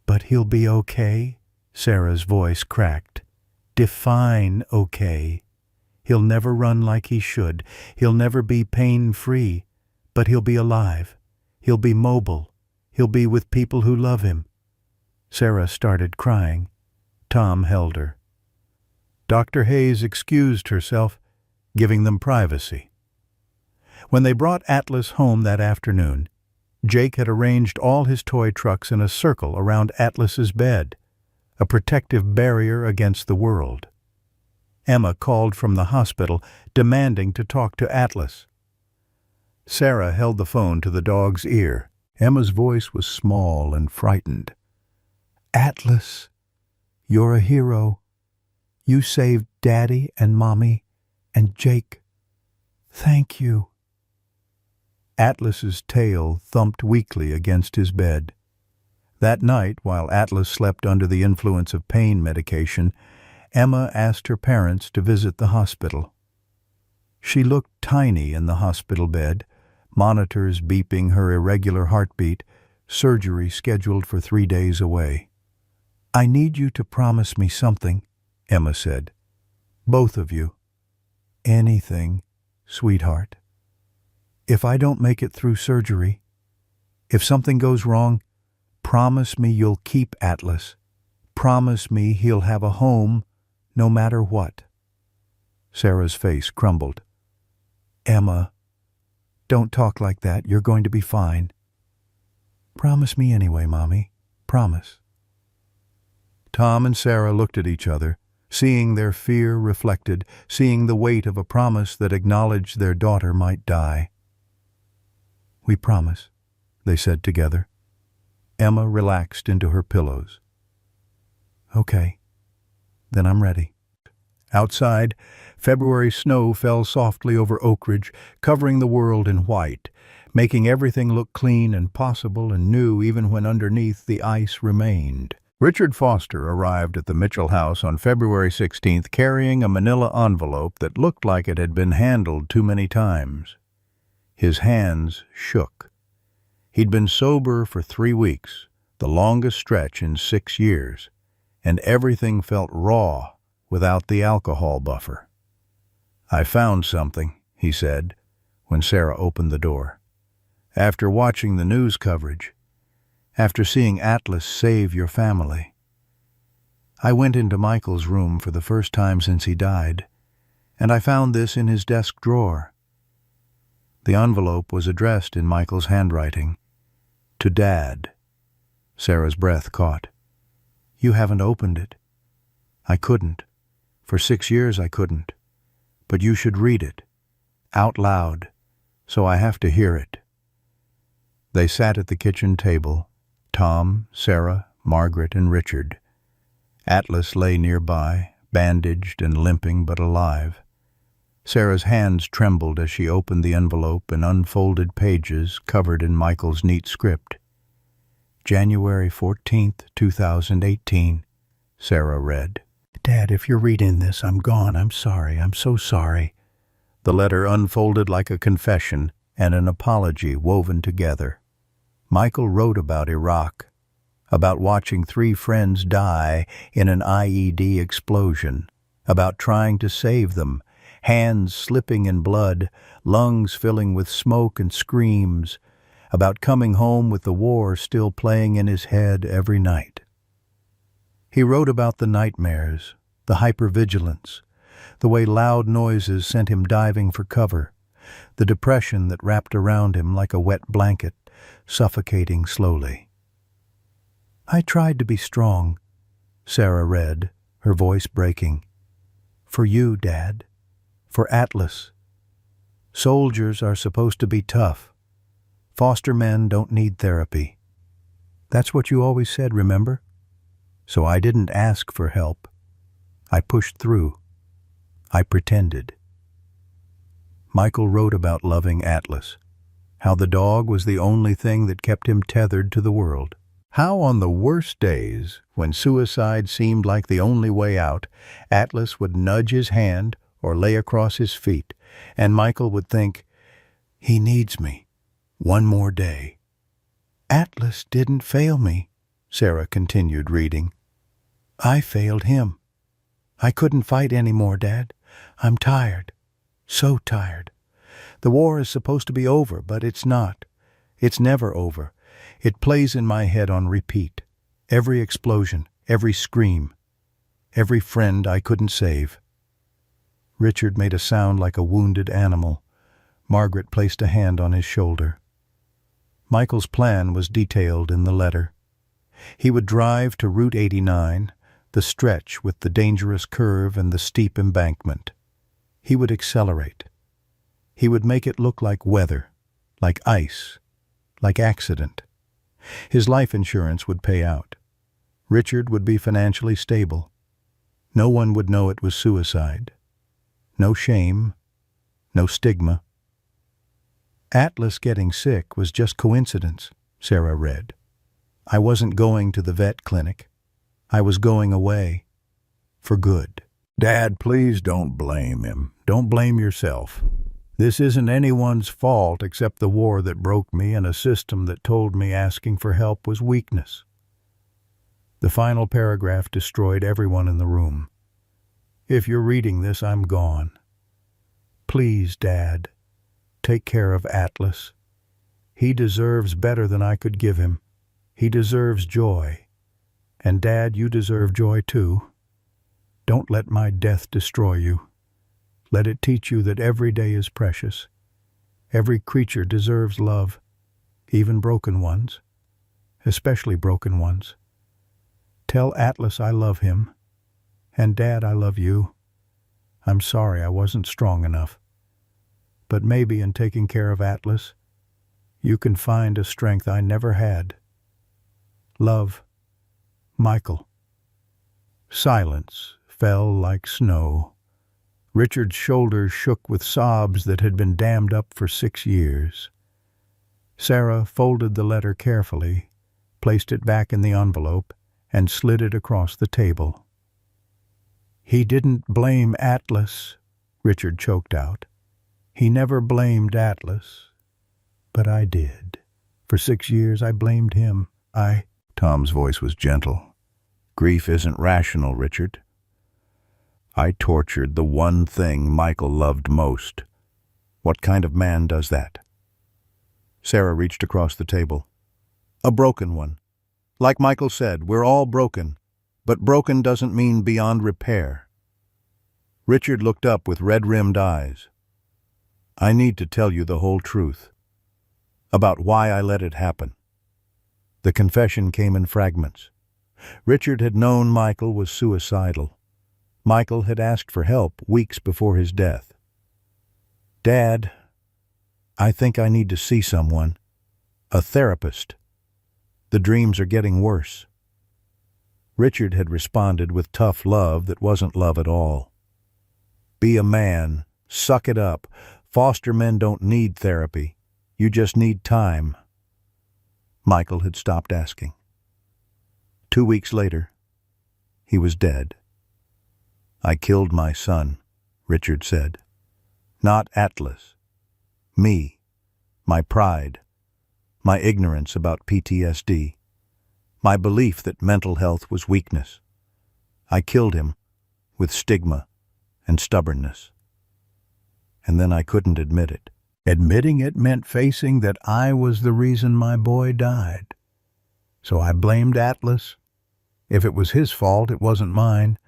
"But he'll be okay?" Sarah's voice cracked. "Define okay. He'll never run like he should. He'll never be pain-free. But he'll be alive. He'll be mobile. He'll be with people who love him." Sarah started crying. Tom held her. Dr. Hayes excused herself, giving them privacy. When they brought Atlas home that afternoon, Jake had arranged all his toy trucks in a circle around Atlas's bed, a protective barrier against the world. Emma called from the hospital, demanding to talk to Atlas. Sarah held the phone to the dog's ear. Emma's voice was small and frightened. "Atlas, you're a hero. You saved Daddy and Mommy and Jake. Thank you." Atlas's tail thumped weakly against his bed. That night, while Atlas slept under the influence of pain medication, Emma asked her parents to visit the hospital. She looked tiny in the hospital bed, monitors beeping her irregular heartbeat, surgery scheduled for 3 days away. "I need you to promise me something," Emma said. "Both of you. Anything, sweetheart. If I don't make it through surgery, if something goes wrong, promise me you'll keep Atlas. Promise me he'll have a home no matter what." Sarah's face crumbled. "Emma, don't talk like that. You're going to be fine." "Promise me anyway, Mommy. Promise." Tom and Sarah looked at each other, seeing their fear reflected, seeing the weight of a promise that acknowledged their daughter might die. "We promise," they said together. Emma relaxed into her pillows. "Okay, then I'm ready." Outside, February snow fell softly over Oak Ridge, covering the world in white. making everything look clean and possible and new even when underneath the ice remained. Richard Foster arrived at the Mitchell house on February 16th carrying a manila envelope that looked like it had been handled too many times. His hands shook. He'd been sober for 3 weeks, the longest stretch in 6 years, and everything felt raw without the alcohol buffer. "I found something," he said, when Sarah opened the door. "After watching the news coverage, after seeing Atlas save your family, I went into Michael's room for the first time since he died, and I found this in his desk drawer." The envelope was addressed in Michael's handwriting. "To Dad." Sarah's breath caught. "You haven't opened it." "I couldn't. For 6 years I couldn't. But you should read it. Out loud. So I have to hear it." They sat at the kitchen table, Tom, Sarah, Margaret, and Richard. Atlas lay nearby, bandaged and limping but alive. Sarah's hands trembled as she opened the envelope and unfolded pages covered in Michael's neat script. "January 14th, 2018, Sarah read. "Dad, if you're reading this, I'm gone. I'm sorry. I'm so sorry." The letter unfolded like a confession and an apology woven together. Michael wrote about Iraq, about watching 3 friends die in an IED explosion, about trying to save them, hands slipping in blood, lungs filling with smoke and screams, about coming home with the war still playing in his head every night. He wrote about the nightmares, the hypervigilance, the way loud noises sent him diving for cover, the depression that wrapped around him like a wet blanket, suffocating slowly. "I tried to be strong," Sarah read, her voice breaking. "For you, Dad. For Atlas. Soldiers are supposed to be tough. Foster men don't need therapy. That's what you always said, remember? So I didn't ask for help. I pushed through. I pretended." Michael wrote about loving Atlas, how the dog was the only thing that kept him tethered to the world. How on the worst days, when suicide seemed like the only way out, Atlas would nudge his hand or lay across his feet, and Michael would think, "He needs me. One more day." "Atlas didn't fail me," Sarah continued reading. "I failed him. I couldn't fight anymore, Dad. I'm tired. So tired. The war is supposed to be over, but it's not. It's never over. It plays in my head on repeat. Every explosion, every scream, every friend I couldn't save." Richard made a sound like a wounded animal. Margaret placed a hand on his shoulder. Michael's plan was detailed in the letter. He would drive to Route 89, the stretch with the dangerous curve and the steep embankment. He would accelerate. He would make it look like weather, like ice, like accident. His life insurance would pay out. Richard would be financially stable. No one would know it was suicide. No shame, no stigma. "Atlas getting sick was just coincidence," Sarah read. "I wasn't going to the vet clinic. I was going away. For good." "Dad, please don't blame him. Don't blame yourself. This isn't anyone's fault except the war that broke me and a system that told me asking for help was weakness." The final paragraph destroyed everyone in the room. "If you're reading this, I'm gone. Please, Dad, take care of Atlas. He deserves better than I could give him. He deserves joy. And Dad, you deserve joy too. Don't let my death destroy you. Let it teach you that every day is precious. Every creature deserves love, even broken ones, especially broken ones. Tell Atlas I love him. And Dad, I love you. I'm sorry I wasn't strong enough. But maybe in taking care of Atlas, you can find a strength I never had. Love, Michael." Silence fell like snow. Richard's shoulders shook with sobs that had been dammed up for 6 years. Sarah folded the letter carefully, placed it back in the envelope, and slid it across the table. "He didn't blame Atlas," Richard choked out. "He never blamed Atlas. But I did. For 6 years I blamed him. Tom's voice was gentle. "Grief isn't rational, Richard. I tortured the one thing Michael loved most. What kind of man does that?" Sarah reached across the table. "A broken one. Like Michael said, we're all broken, but broken doesn't mean beyond repair." Richard looked up with red-rimmed eyes. "I need to tell you the whole truth. About why I let it happen." The confession came in fragments. Richard had known Michael was suicidal. Michael had asked for help weeks before his death. "Dad, I think I need to see someone. A therapist. The dreams are getting worse." Richard had responded with tough love that wasn't love at all. "Be a man. Suck it up. Foster men don't need therapy. You just need time." Michael had stopped asking. 2 weeks later, he was dead. "I killed my son," Richard said. "Not Atlas. Me. My pride. My ignorance about PTSD. My belief that mental health was weakness. I killed him with stigma and stubbornness. And then I couldn't admit it. Admitting it meant facing that I was the reason my boy died. So I blamed Atlas. If it was his fault, it wasn't mine.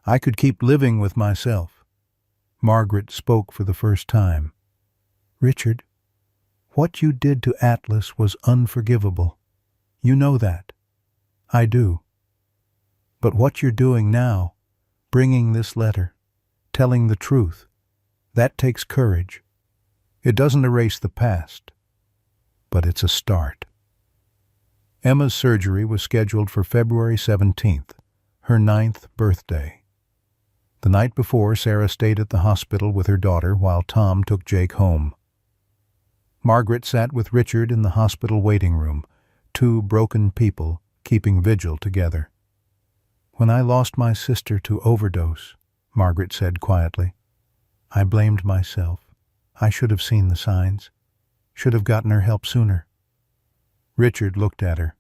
I could keep living with myself." Margaret spoke for the first time. "Richard, what you did to Atlas was unforgivable. You know that. I do. But what you're doing now, bringing this letter, telling the truth, that takes courage. It doesn't erase the past, but it's a start." Emma's surgery was scheduled for February 17th, her 9th birthday. The night before, Sarah stayed at the hospital with her daughter while Tom took Jake home. Margaret sat with Richard in the hospital waiting room, two broken people keeping vigil together. "When I lost my sister to overdose," Margaret said quietly, "I blamed myself. I should have seen the signs. Should have gotten her help sooner." Richard looked at her.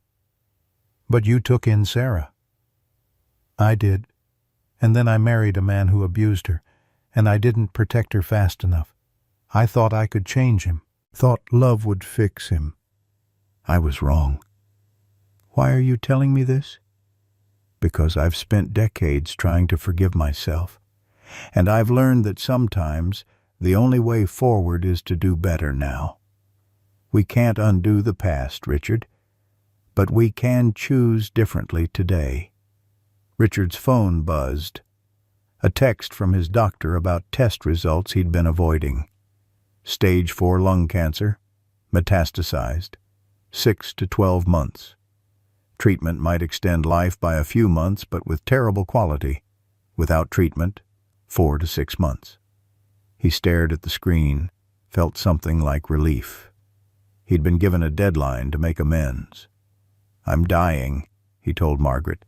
"But you took in Sarah." "I did. And then I married a man who abused her, and I didn't protect her fast enough. I thought I could change him, thought love would fix him. I was wrong." "Why are you telling me this?" "Because I've spent decades trying to forgive myself, and I've learned that sometimes the only way forward is to do better now. We can't undo the past, Richard, but we can choose differently today." Richard's phone buzzed. A text from his doctor about test results he'd been avoiding. Stage 4 lung cancer, metastasized, 6 to 12 months. Treatment might extend life by a few months, but with terrible quality. Without treatment, 4 to 6 months. He stared at the screen, felt something like relief. He'd been given a deadline to make amends. "I'm dying," he told Margaret.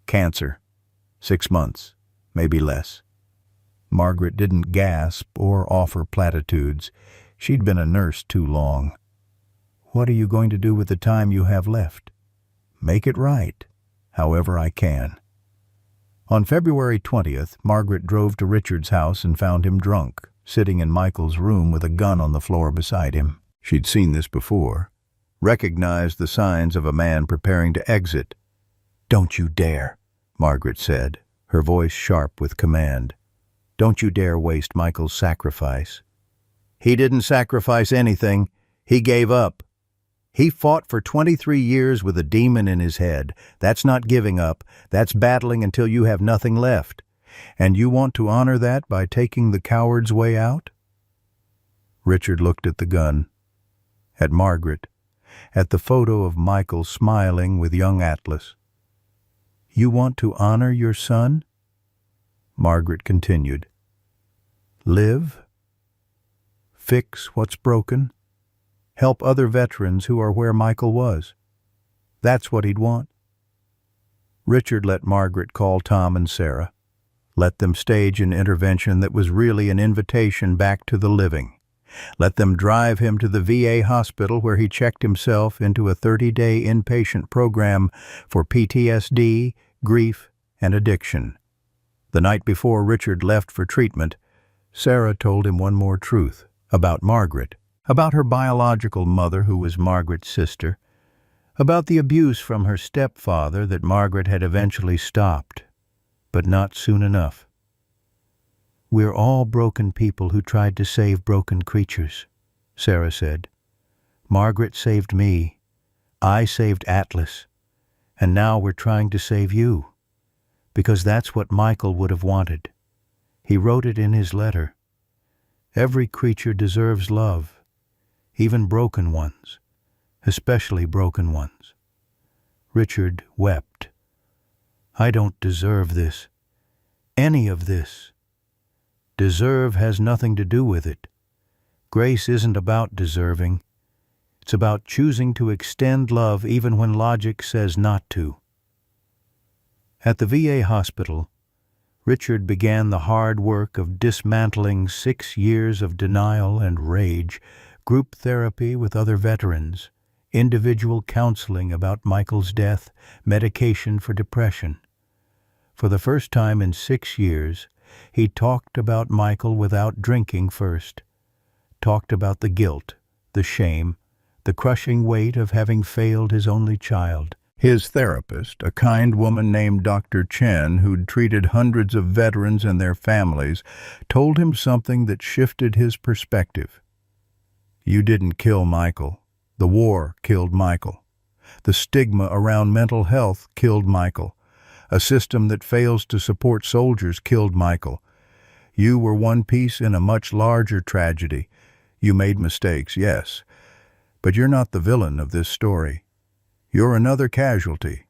"Cancer. 6 months, maybe less." Margaret didn't gasp or offer platitudes. She'd been a nurse too long. "What are you going to do with the time you have left?" "Make it right, however I can." On February 20th, Margaret drove to Richard's house and found him drunk, sitting in Michael's room with a gun on the floor beside him. She'd seen this before, recognized the signs of a man preparing to exit. "Don't you dare," Margaret said, her voice sharp with command. "Don't you dare waste Michael's sacrifice." "He didn't sacrifice anything. He gave up. He fought for 23 years with a demon in his head. That's not giving up. That's battling until you have nothing left. And you want to honor that by taking the coward's way out?" Richard looked at the gun, at Margaret, at the photo of Michael smiling with young Atlas. "You want to honor your son?" Margaret continued. "Live? Fix what's broken? help other veterans who are where Michael was. That's what he'd want. Richard let Margaret call Tom and Sarah, let them stage an intervention that was really an invitation back to the living. Let them drive him to the VA hospital where he checked himself into a 30-day inpatient program for PTSD, grief, and addiction. The night before Richard left for treatment, Sarah told him one more truth about Margaret, about her biological mother who was Margaret's sister, about the abuse from her stepfather that Margaret had eventually stopped, but not soon enough. "We're all broken people who tried to save broken creatures," Sarah said. "Margaret saved me. I saved Atlas. And now we're trying to save you. Because that's what Michael would have wanted. He wrote it in his letter. Every creature deserves love, even broken ones, especially broken ones." Richard wept. "I don't deserve this. Any of this. Deserve has nothing to do with it. Grace isn't about deserving. It's about choosing to extend love even when logic says not to." At the VA hospital, Richard began the hard work of dismantling 6 years of denial and rage, group therapy with other veterans, individual counseling about Michael's death, medication for depression. For the first time in 6 years, he talked about Michael without drinking first, talked about the guilt, the shame, the crushing weight of having failed his only child. His therapist, a kind woman named Dr. Chen, who'd treated hundreds of veterans and their families, told him something that shifted his perspective. "You didn't kill Michael. The war killed Michael. The stigma around mental health killed Michael. A system that fails to support soldiers killed Michael. You were one piece in a much larger tragedy. You made mistakes, yes, but you're not the villain of this story. You're another casualty.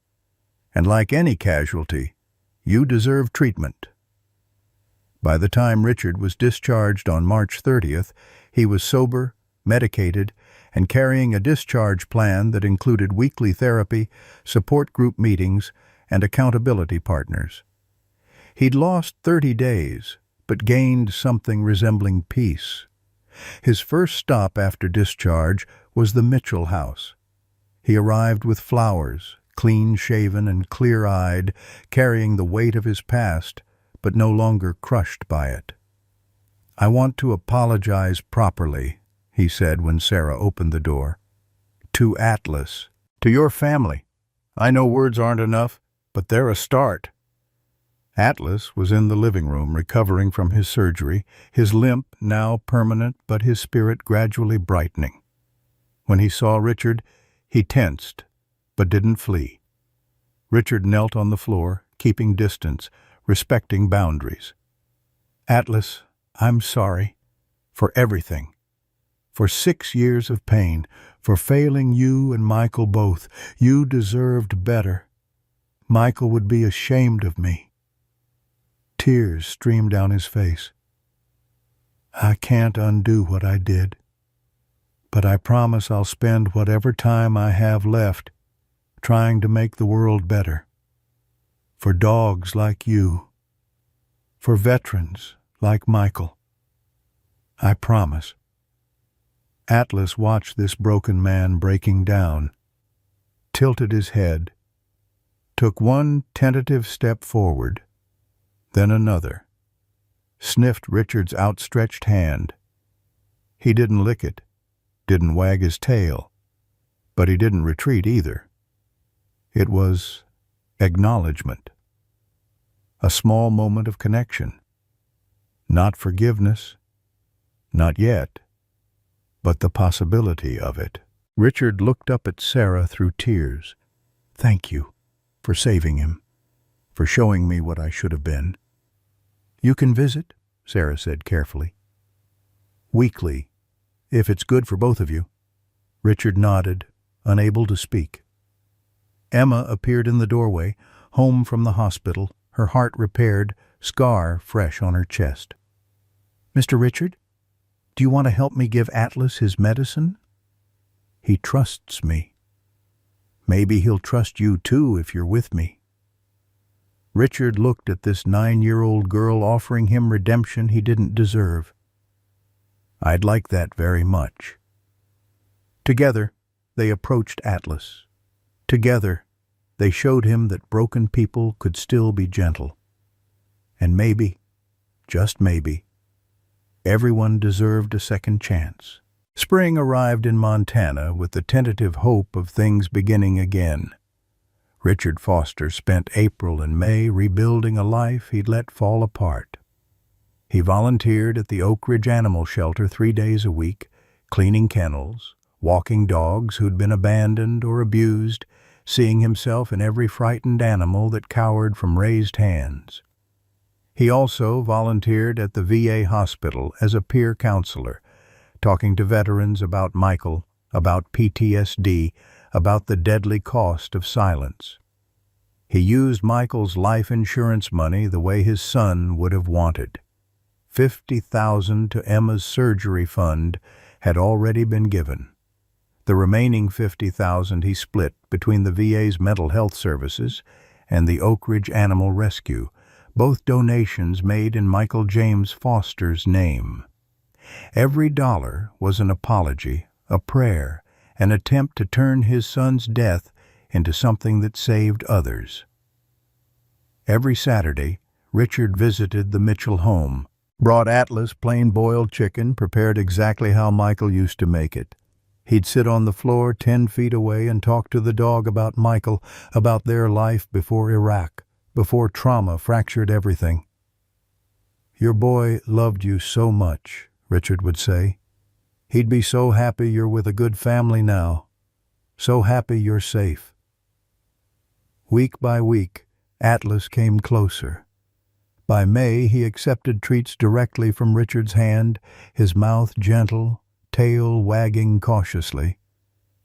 And like any casualty, you deserve treatment." By the time Richard was discharged on March 30th, he was sober, medicated, and carrying a discharge plan that included weekly therapy, support group meetings, and accountability partners. He'd lost 30 days, but gained something resembling peace. His first stop after discharge was the Mitchell house. He arrived with flowers, clean-shaven and clear-eyed, carrying the weight of his past, but no longer crushed by it. "I want to apologize properly," he said when Sarah opened the door. "To Atlas, to your family. I know words aren't enough, but they're a start." Atlas was in the living room recovering from his surgery, his limp now permanent but his spirit gradually brightening. When he saw Richard, he tensed, but didn't flee. Richard knelt on the floor, keeping distance, respecting boundaries. "Atlas, I'm sorry. For everything. For 6 years of pain. For failing you and Michael both. You deserved better. Michael would be ashamed of me." Tears streamed down his face. "I can't undo what I did. But I promise I'll spend whatever time I have left trying to make the world better. For dogs like you. For veterans like Michael. I promise." Atlas watched this broken man breaking down, tilted his head, took one tentative step forward, then another, sniffed Richard's outstretched hand. He didn't lick it, didn't wag his tail, but he didn't retreat either. It was acknowledgement. A small moment of connection. Not forgiveness, not yet, but the possibility of it. Richard looked up at Sarah through tears. "Thank you for saving him, for showing me what I should have been." "You can visit," Sarah said carefully. "Weekly, if it's good for both of you." Richard nodded, unable to speak. Emma appeared in the doorway, home from the hospital, her heart repaired, scar fresh on her chest. "Mr. Richard, do you want to help me give Atlas his medicine?" He trusts me. Maybe he'll trust you too if you're with me." Richard looked at this 9-year-old girl offering him redemption he didn't deserve. "I'd like that very much." Together, they approached Atlas. Together, they showed him that broken people could still be gentle. And maybe, just maybe, everyone deserved a second chance. Spring arrived in Montana with the tentative hope of things beginning again. Richard Foster spent April and May rebuilding a life he'd let fall apart. He volunteered at the Oak Ridge Animal Shelter 3 days a week, cleaning kennels, walking dogs who'd been abandoned or abused, seeing himself in every frightened animal that cowered from raised hands. He also volunteered at the VA hospital as a peer counselor, talking to veterans about Michael, about PTSD, about the deadly cost of silence. He used Michael's life insurance money the way his son would have wanted. $50,000 to Emma's surgery fund had already been given. The remaining $50,000 he split between the VA's mental health services and the Oak Ridge Animal Rescue, both donations made in Michael James Foster's name. Every dollar was an apology, a prayer, an attempt to turn his son's death into something that saved others. Every Saturday, Richard visited the Mitchell home, brought Atlas plain boiled chicken prepared exactly how Michael used to make it. He'd sit on the floor 10 feet away and talk to the dog about Michael, about their life before Iraq, before trauma fractured everything. "Your boy loved you so much," Richard would say. "He'd be so happy you're with a good family now. So happy you're safe." Week by week, Atlas came closer. By May, he accepted treats directly from Richard's hand, his mouth gentle, tail wagging cautiously.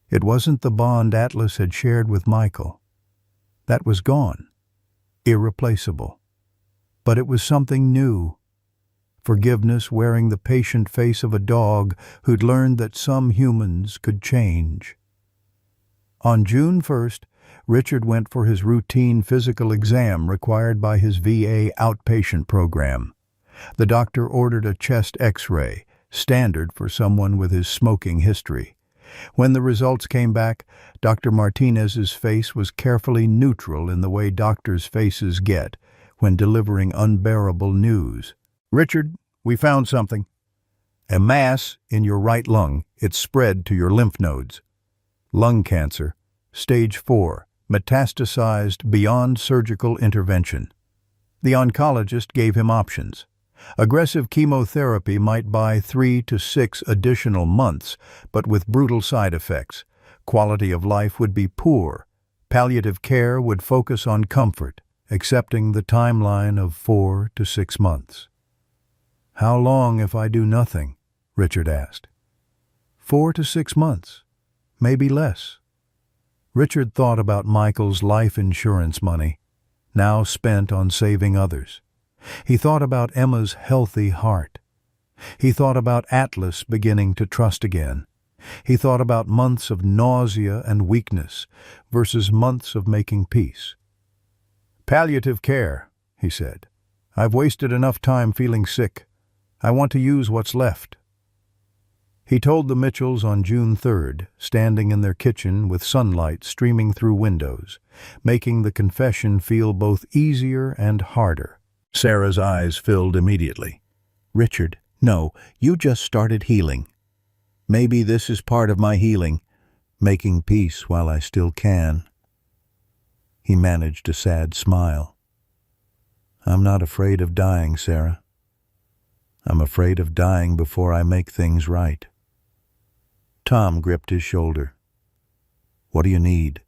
It wasn't the bond Atlas had shared with Michael. That was gone, irreplaceable. But it was something new. Forgiveness wearing the patient face of a dog who'd learned that some humans could change. On June 1st, Richard went for his routine physical exam required by his VA outpatient program. The doctor ordered a chest X-ray, standard for someone with his smoking history. When the results came back, Dr. Martinez's face was carefully neutral in the way doctors' faces get when delivering unbearable news. "Richard, we found something. A mass in your right lung. It's spread to your lymph nodes. Lung cancer, stage 4, metastasized beyond surgical intervention." The oncologist gave him options. Aggressive chemotherapy might buy 3 to 6 additional months, but with brutal side effects. Quality of life would be poor. Palliative care would focus on comfort, accepting the timeline of 4 to 6 months. "How long if I do nothing?" Richard asked. 4 to 6 months, maybe less. Richard thought about Michael's life insurance money, now spent on saving others. He thought about Emma's healthy heart. He thought about Atlas beginning to trust again. He thought about months of nausea and weakness versus months of making peace. "Palliative care," he said. "I've wasted enough time feeling sick. I want to use what's left." He told the Mitchells on June 3rd, standing in their kitchen with sunlight streaming through windows, making the confession feel both easier and harder. Sarah's eyes filled immediately. "Richard, no, you just started healing. Maybe this is part of my healing, making peace while I still can." He managed a sad smile. "I'm not afraid of dying, Sarah. I'm afraid of dying before I make things right." Tom gripped his shoulder. "What do you need?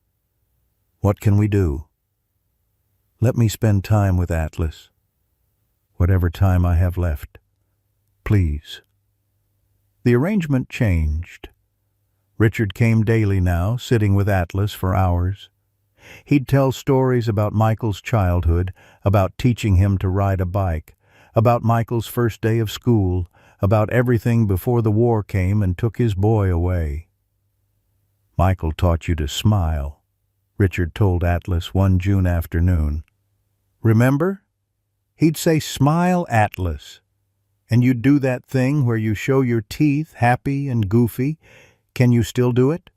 What can we do?" "Let me spend time with Atlas. Whatever time I have left. Please." The arrangement changed. Richard came daily now, sitting with Atlas for hours. He'd tell stories about Michael's childhood, about teaching him to ride a bike, about Michael's first day of school, about everything before the war came and took his boy away. Michael taught you to smile, Richard told Atlas one June afternoon. Remember? He'd say, "Smile, Atlas." And you'd do that thing where you show your teeth, happy and goofy. Can you still do it?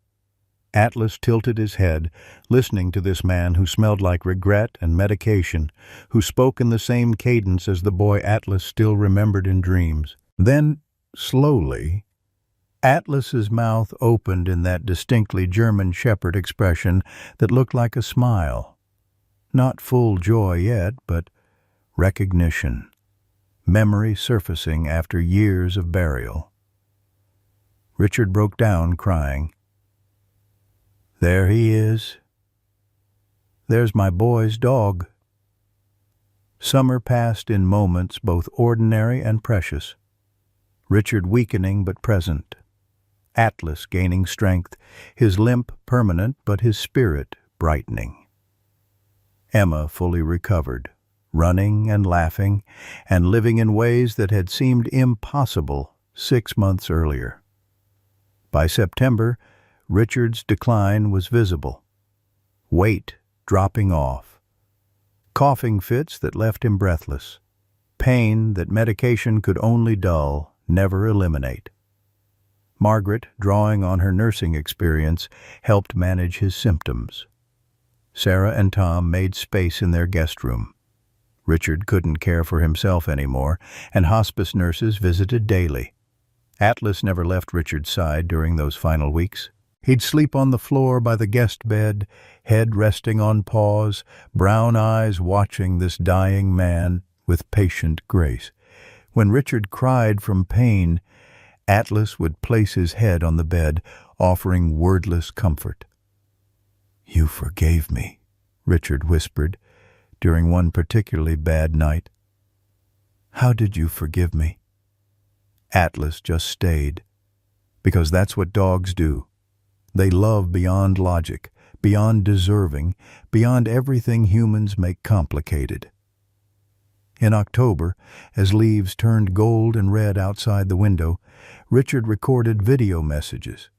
Atlas tilted his head, listening to this man who smelled like regret and medication, who spoke in the same cadence as the boy Atlas still remembered in dreams. Then, slowly, Atlas's mouth opened in that distinctly German shepherd expression that looked like a smile. Not full joy yet, but recognition. Memory surfacing after years of burial. Richard broke down, crying. There he is. There's my boy's dog. Summer passed in moments both ordinary and precious. Richard weakening but present. Atlas gaining strength, his limp permanent but his spirit brightening. Emma fully recovered, running and laughing, and living in ways that had seemed impossible 6 months earlier. By September, Richard's decline was visible. Weight dropping off. Coughing fits that left him breathless. Pain that medication could only dull, never eliminate. Margaret, drawing on her nursing experience, helped manage his symptoms. Sarah and Tom made space in their guest room. Richard couldn't care for himself anymore, and hospice nurses visited daily. Atlas never left Richard's side during those final weeks. He'd sleep on the floor by the guest bed, head resting on paws, brown eyes watching this dying man with patient grace. When Richard cried from pain, Atlas would place his head on the bed, offering wordless comfort. "You forgave me," Richard whispered during one particularly bad night. "How did you forgive me?" Atlas just stayed, because that's what dogs do. They love beyond logic, beyond deserving, beyond everything humans make complicated. In October, as leaves turned gold and red outside the window, Richard recorded video messages.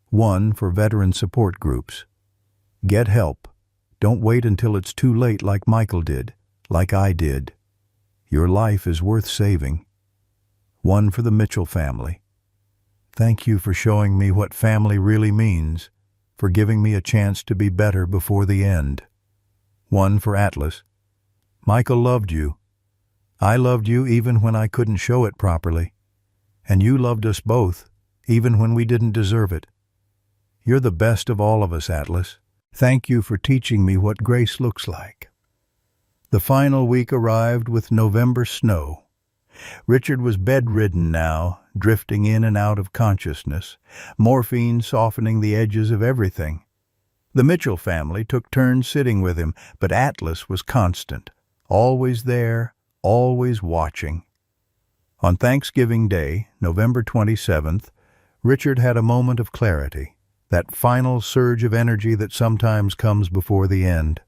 One for veteran support groups. "Get help. Don't wait until it's too late like Michael did, like I did. Your life is worth saving." One for the Mitchell family. "Thank you for showing me what family really means, for giving me a chance to be better before the end." One for Atlas. "Michael loved you. I loved you even when I couldn't show it properly. And you loved us both, even when we didn't deserve it. You're the best of all of us, Atlas. Thank you for teaching me what grace looks like." The final week arrived with November snow. Richard was bedridden now, drifting in and out of consciousness, morphine softening the edges of everything. The Mitchell family took turns sitting with him, but Atlas was constant, always there, always watching. On Thanksgiving Day, November 27th, Richard had a moment of clarity, that final surge of energy that sometimes comes before the end.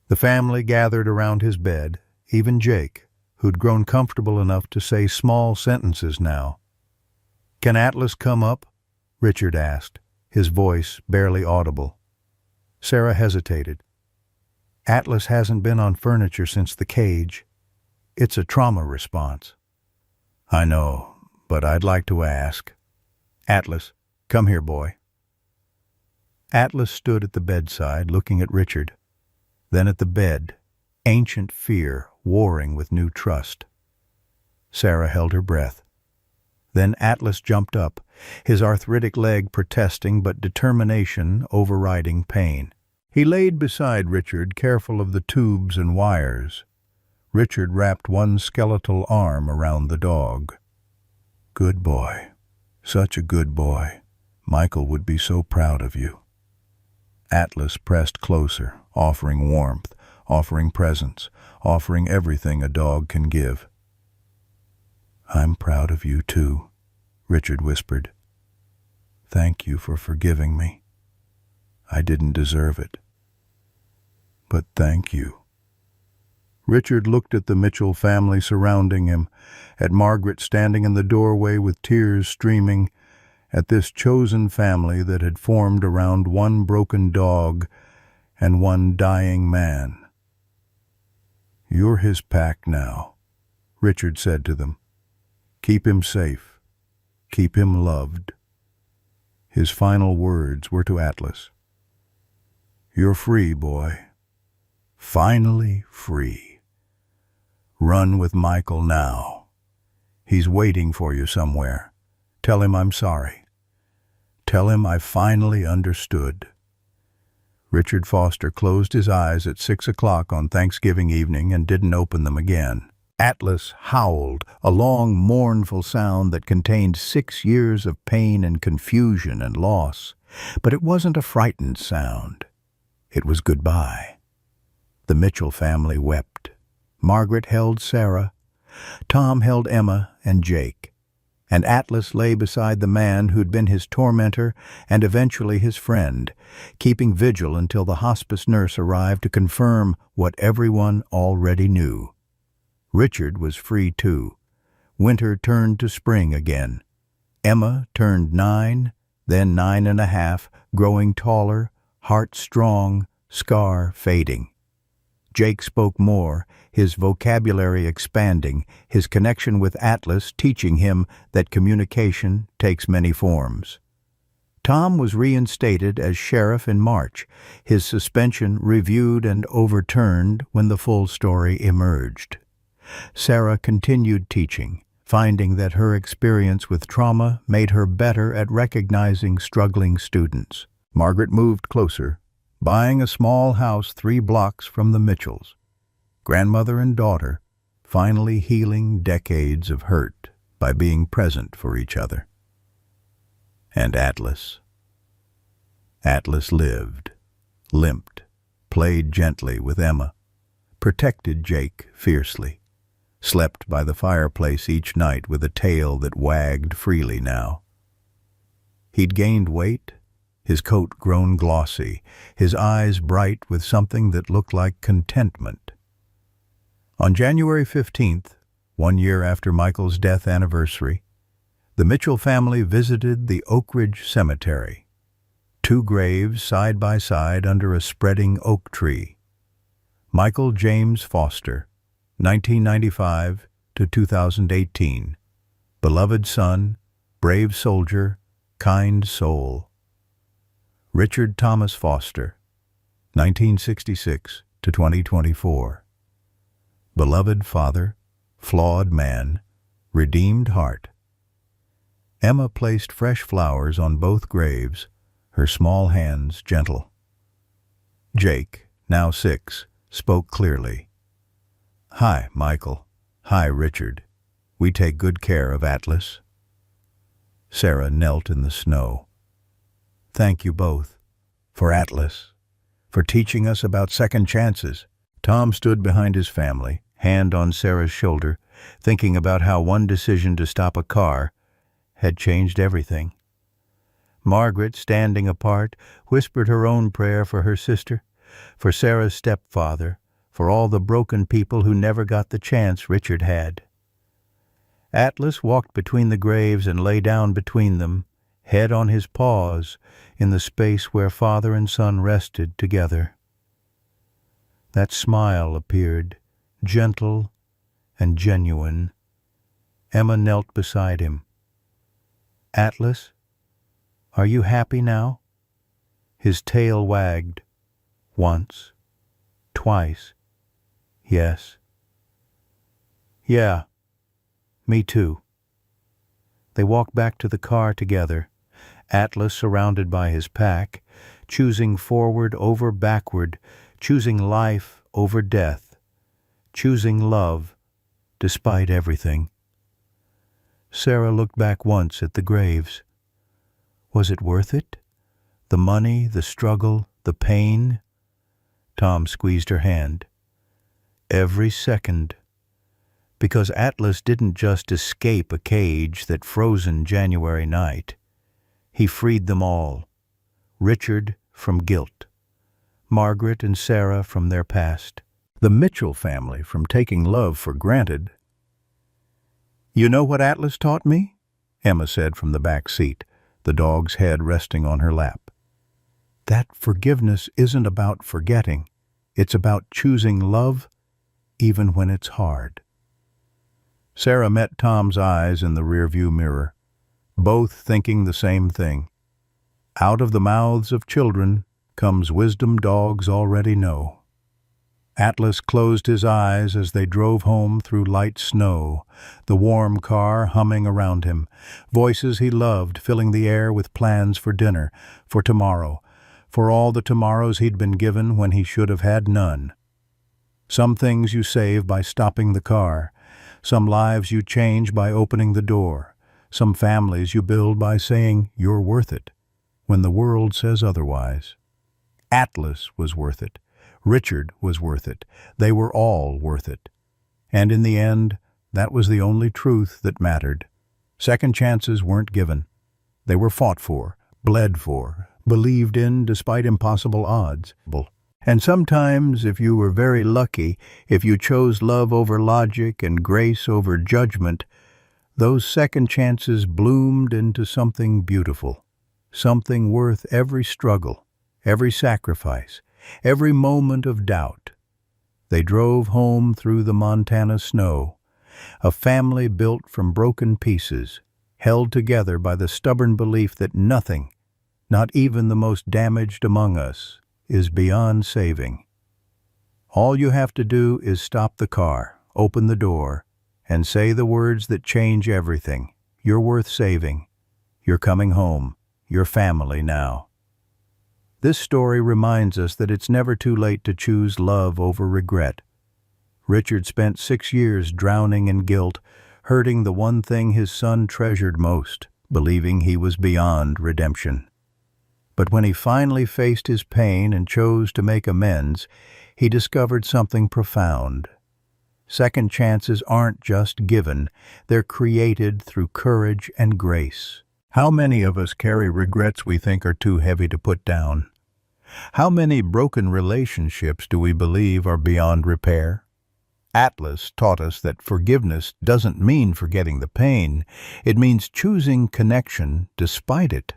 The family gathered around his bed, even Jake, who'd grown comfortable enough to say small sentences now. "Can Atlas come up?" Richard asked, his voice barely audible. Sarah hesitated. "Atlas hasn't been on furniture since the cage. It's a trauma response." "I know, but I'd like to ask." "Atlas, come here, boy." Atlas stood at the bedside, looking at Richard, then at the bed, ancient fear warring with new trust. Sarah held her breath. Then Atlas jumped up, his arthritic leg protesting but determination overriding pain. He laid beside Richard, careful of the tubes and wires. Richard wrapped one skeletal arm around the dog. "Good boy. Such a good boy. Michael would be so proud of you." Atlas pressed closer, offering warmth, offering presence, offering everything a dog can give. "I'm proud of you too," Richard whispered. "Thank you for forgiving me. I didn't deserve it. But thank you." Richard looked at the Mitchell family surrounding him, at Margaret standing in the doorway with tears streaming, at this chosen family that had formed around one broken dog and one dying man. "You're his pack now," Richard said to them. "Keep him safe. Keep him loved." His final words were to Atlas. "You're free, boy. Finally free. Run with Michael now. He's waiting for you somewhere. Tell him I'm sorry. Tell him I finally understood." Richard Foster closed his eyes at 6 o'clock on Thanksgiving evening and didn't open them again. Atlas howled, a long, mournful sound that contained 6 years of pain and confusion and loss. But it wasn't a frightened sound. It was goodbye. The Mitchell family wept. Margaret held Sarah. Tom held Emma and Jake. And Atlas lay beside the man who'd been his tormentor and eventually his friend, keeping vigil until the hospice nurse arrived to confirm what everyone already knew. Richard was free too. Winter turned to spring again. Emma turned 9, then 9.5, growing taller, heart strong, scar fading. Jake spoke more, his vocabulary expanding, his connection with Atlas teaching him that communication takes many forms. Tom was reinstated as sheriff in March, his suspension reviewed and overturned when the full story emerged. Sarah continued teaching, finding that her experience with trauma made her better at recognizing struggling students. Margaret moved closer, buying a small house 3 blocks from the Mitchells. Grandmother and daughter, finally healing decades of hurt by being present for each other. And Atlas. Atlas lived, limped, played gently with Emma, protected Jake fiercely, slept by the fireplace each night with a tail that wagged freely now. He'd gained weight, his coat grown glossy, his eyes bright with something that looked like contentment. On January 15th, 1 year after Michael's death anniversary, the Mitchell family visited the Oak Ridge Cemetery. 2 graves side by side under a spreading oak tree. Michael James Foster, 1995 to 2018. Beloved son, brave soldier, kind soul. Richard Thomas Foster, 1966 to 2024. Beloved father, flawed man, redeemed heart. Emma placed fresh flowers on both graves, her small hands gentle. Jake, now 6, spoke clearly. "Hi, Michael. Hi, Richard. We take good care of Atlas." Sarah knelt in the snow. "Thank you both. For Atlas. For teaching us about second chances." Tom stood behind his family, hand on Sarah's shoulder, thinking about how one decision to stop a car had changed everything. Margaret, standing apart, whispered her own prayer for her sister, for Sarah's stepfather, for all the broken people who never got the chance Richard had. Atlas walked between the graves and lay down between them, head on his paws, in the space where father and son rested together. That smile appeared, gentle and genuine. Emma knelt beside him. "Atlas, are you happy now?" His tail wagged. Once, twice. "Yes." "Yeah, me too." They walked back to the car together, Atlas surrounded by his pack, choosing forward over backward, choosing life over death, choosing love despite everything. Sarah looked back once at the graves. Was it worth it? The money, the struggle, the pain? Tom squeezed her hand. Every second. Because Atlas didn't just escape a cage that frozen January night. He freed them all. Richard from guilt. Margaret and Sarah from their past. The Mitchell family from taking love for granted. "You know what Atlas taught me?" Emma said from the back seat. The the dog's head resting on her lap. That forgiveness isn't about forgetting. It's about choosing love even when it's hard. Sarah met Tom's eyes in the rearview mirror, both thinking the same thing. Out of the mouths of children comes wisdom dogs already know. Atlas closed his eyes as they drove home through light snow, the warm car humming around him, voices he loved filling the air with plans for dinner, for tomorrow, for all the tomorrows he'd been given when he should have had none. Some things you save by stopping the car, some lives you change by opening the door, some families you build by saying you're worth it, when the world says otherwise. Atlas was worth it. Richard was worth it. They were all worth it. And in the end, that was the only truth that mattered. Second chances weren't given. They were fought for, bled for, believed in despite impossible odds. And sometimes, if you were very lucky, if you chose love over logic and grace over judgment, those second chances bloomed into something beautiful, something worth every struggle, every sacrifice, every moment of doubt. They drove home through the Montana snow, a family built from broken pieces, held together by the stubborn belief that nothing, not even the most damaged among us, is beyond saving. All you have to do is stop the car, open the door, and say the words that change everything. You're worth saving. You're coming home. You're family now. This story reminds us that it's never too late to choose love over regret. Richard spent 6 years drowning in guilt, hurting the one thing his son treasured most, believing he was beyond redemption. But when he finally faced his pain and chose to make amends, he discovered something profound. Second chances aren't just given, they're created through courage and grace. How many of us carry regrets we think are too heavy to put down? How many broken relationships do we believe are beyond repair? Atlas taught us that forgiveness doesn't mean forgetting the pain, it means choosing connection despite it.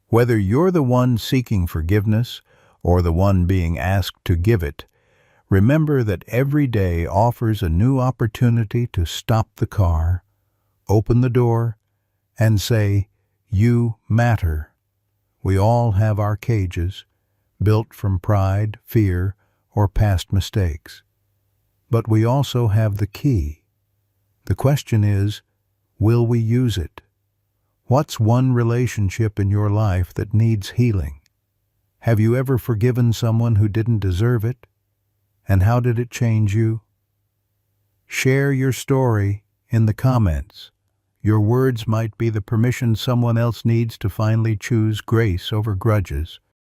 Whether you're the one seeking forgiveness or the one being asked to give it, remember that every day offers a new opportunity to stop the car, open the door, and say, "You matter." We all have our cages, built from pride, fear, or past mistakes. But we also have the key. The question is, will we use it? What's one relationship in your life that needs healing? Have you ever forgiven someone who didn't deserve it? And how did it change you? Share your story in the comments. Your words might be the permission someone else needs to finally choose grace over grudges.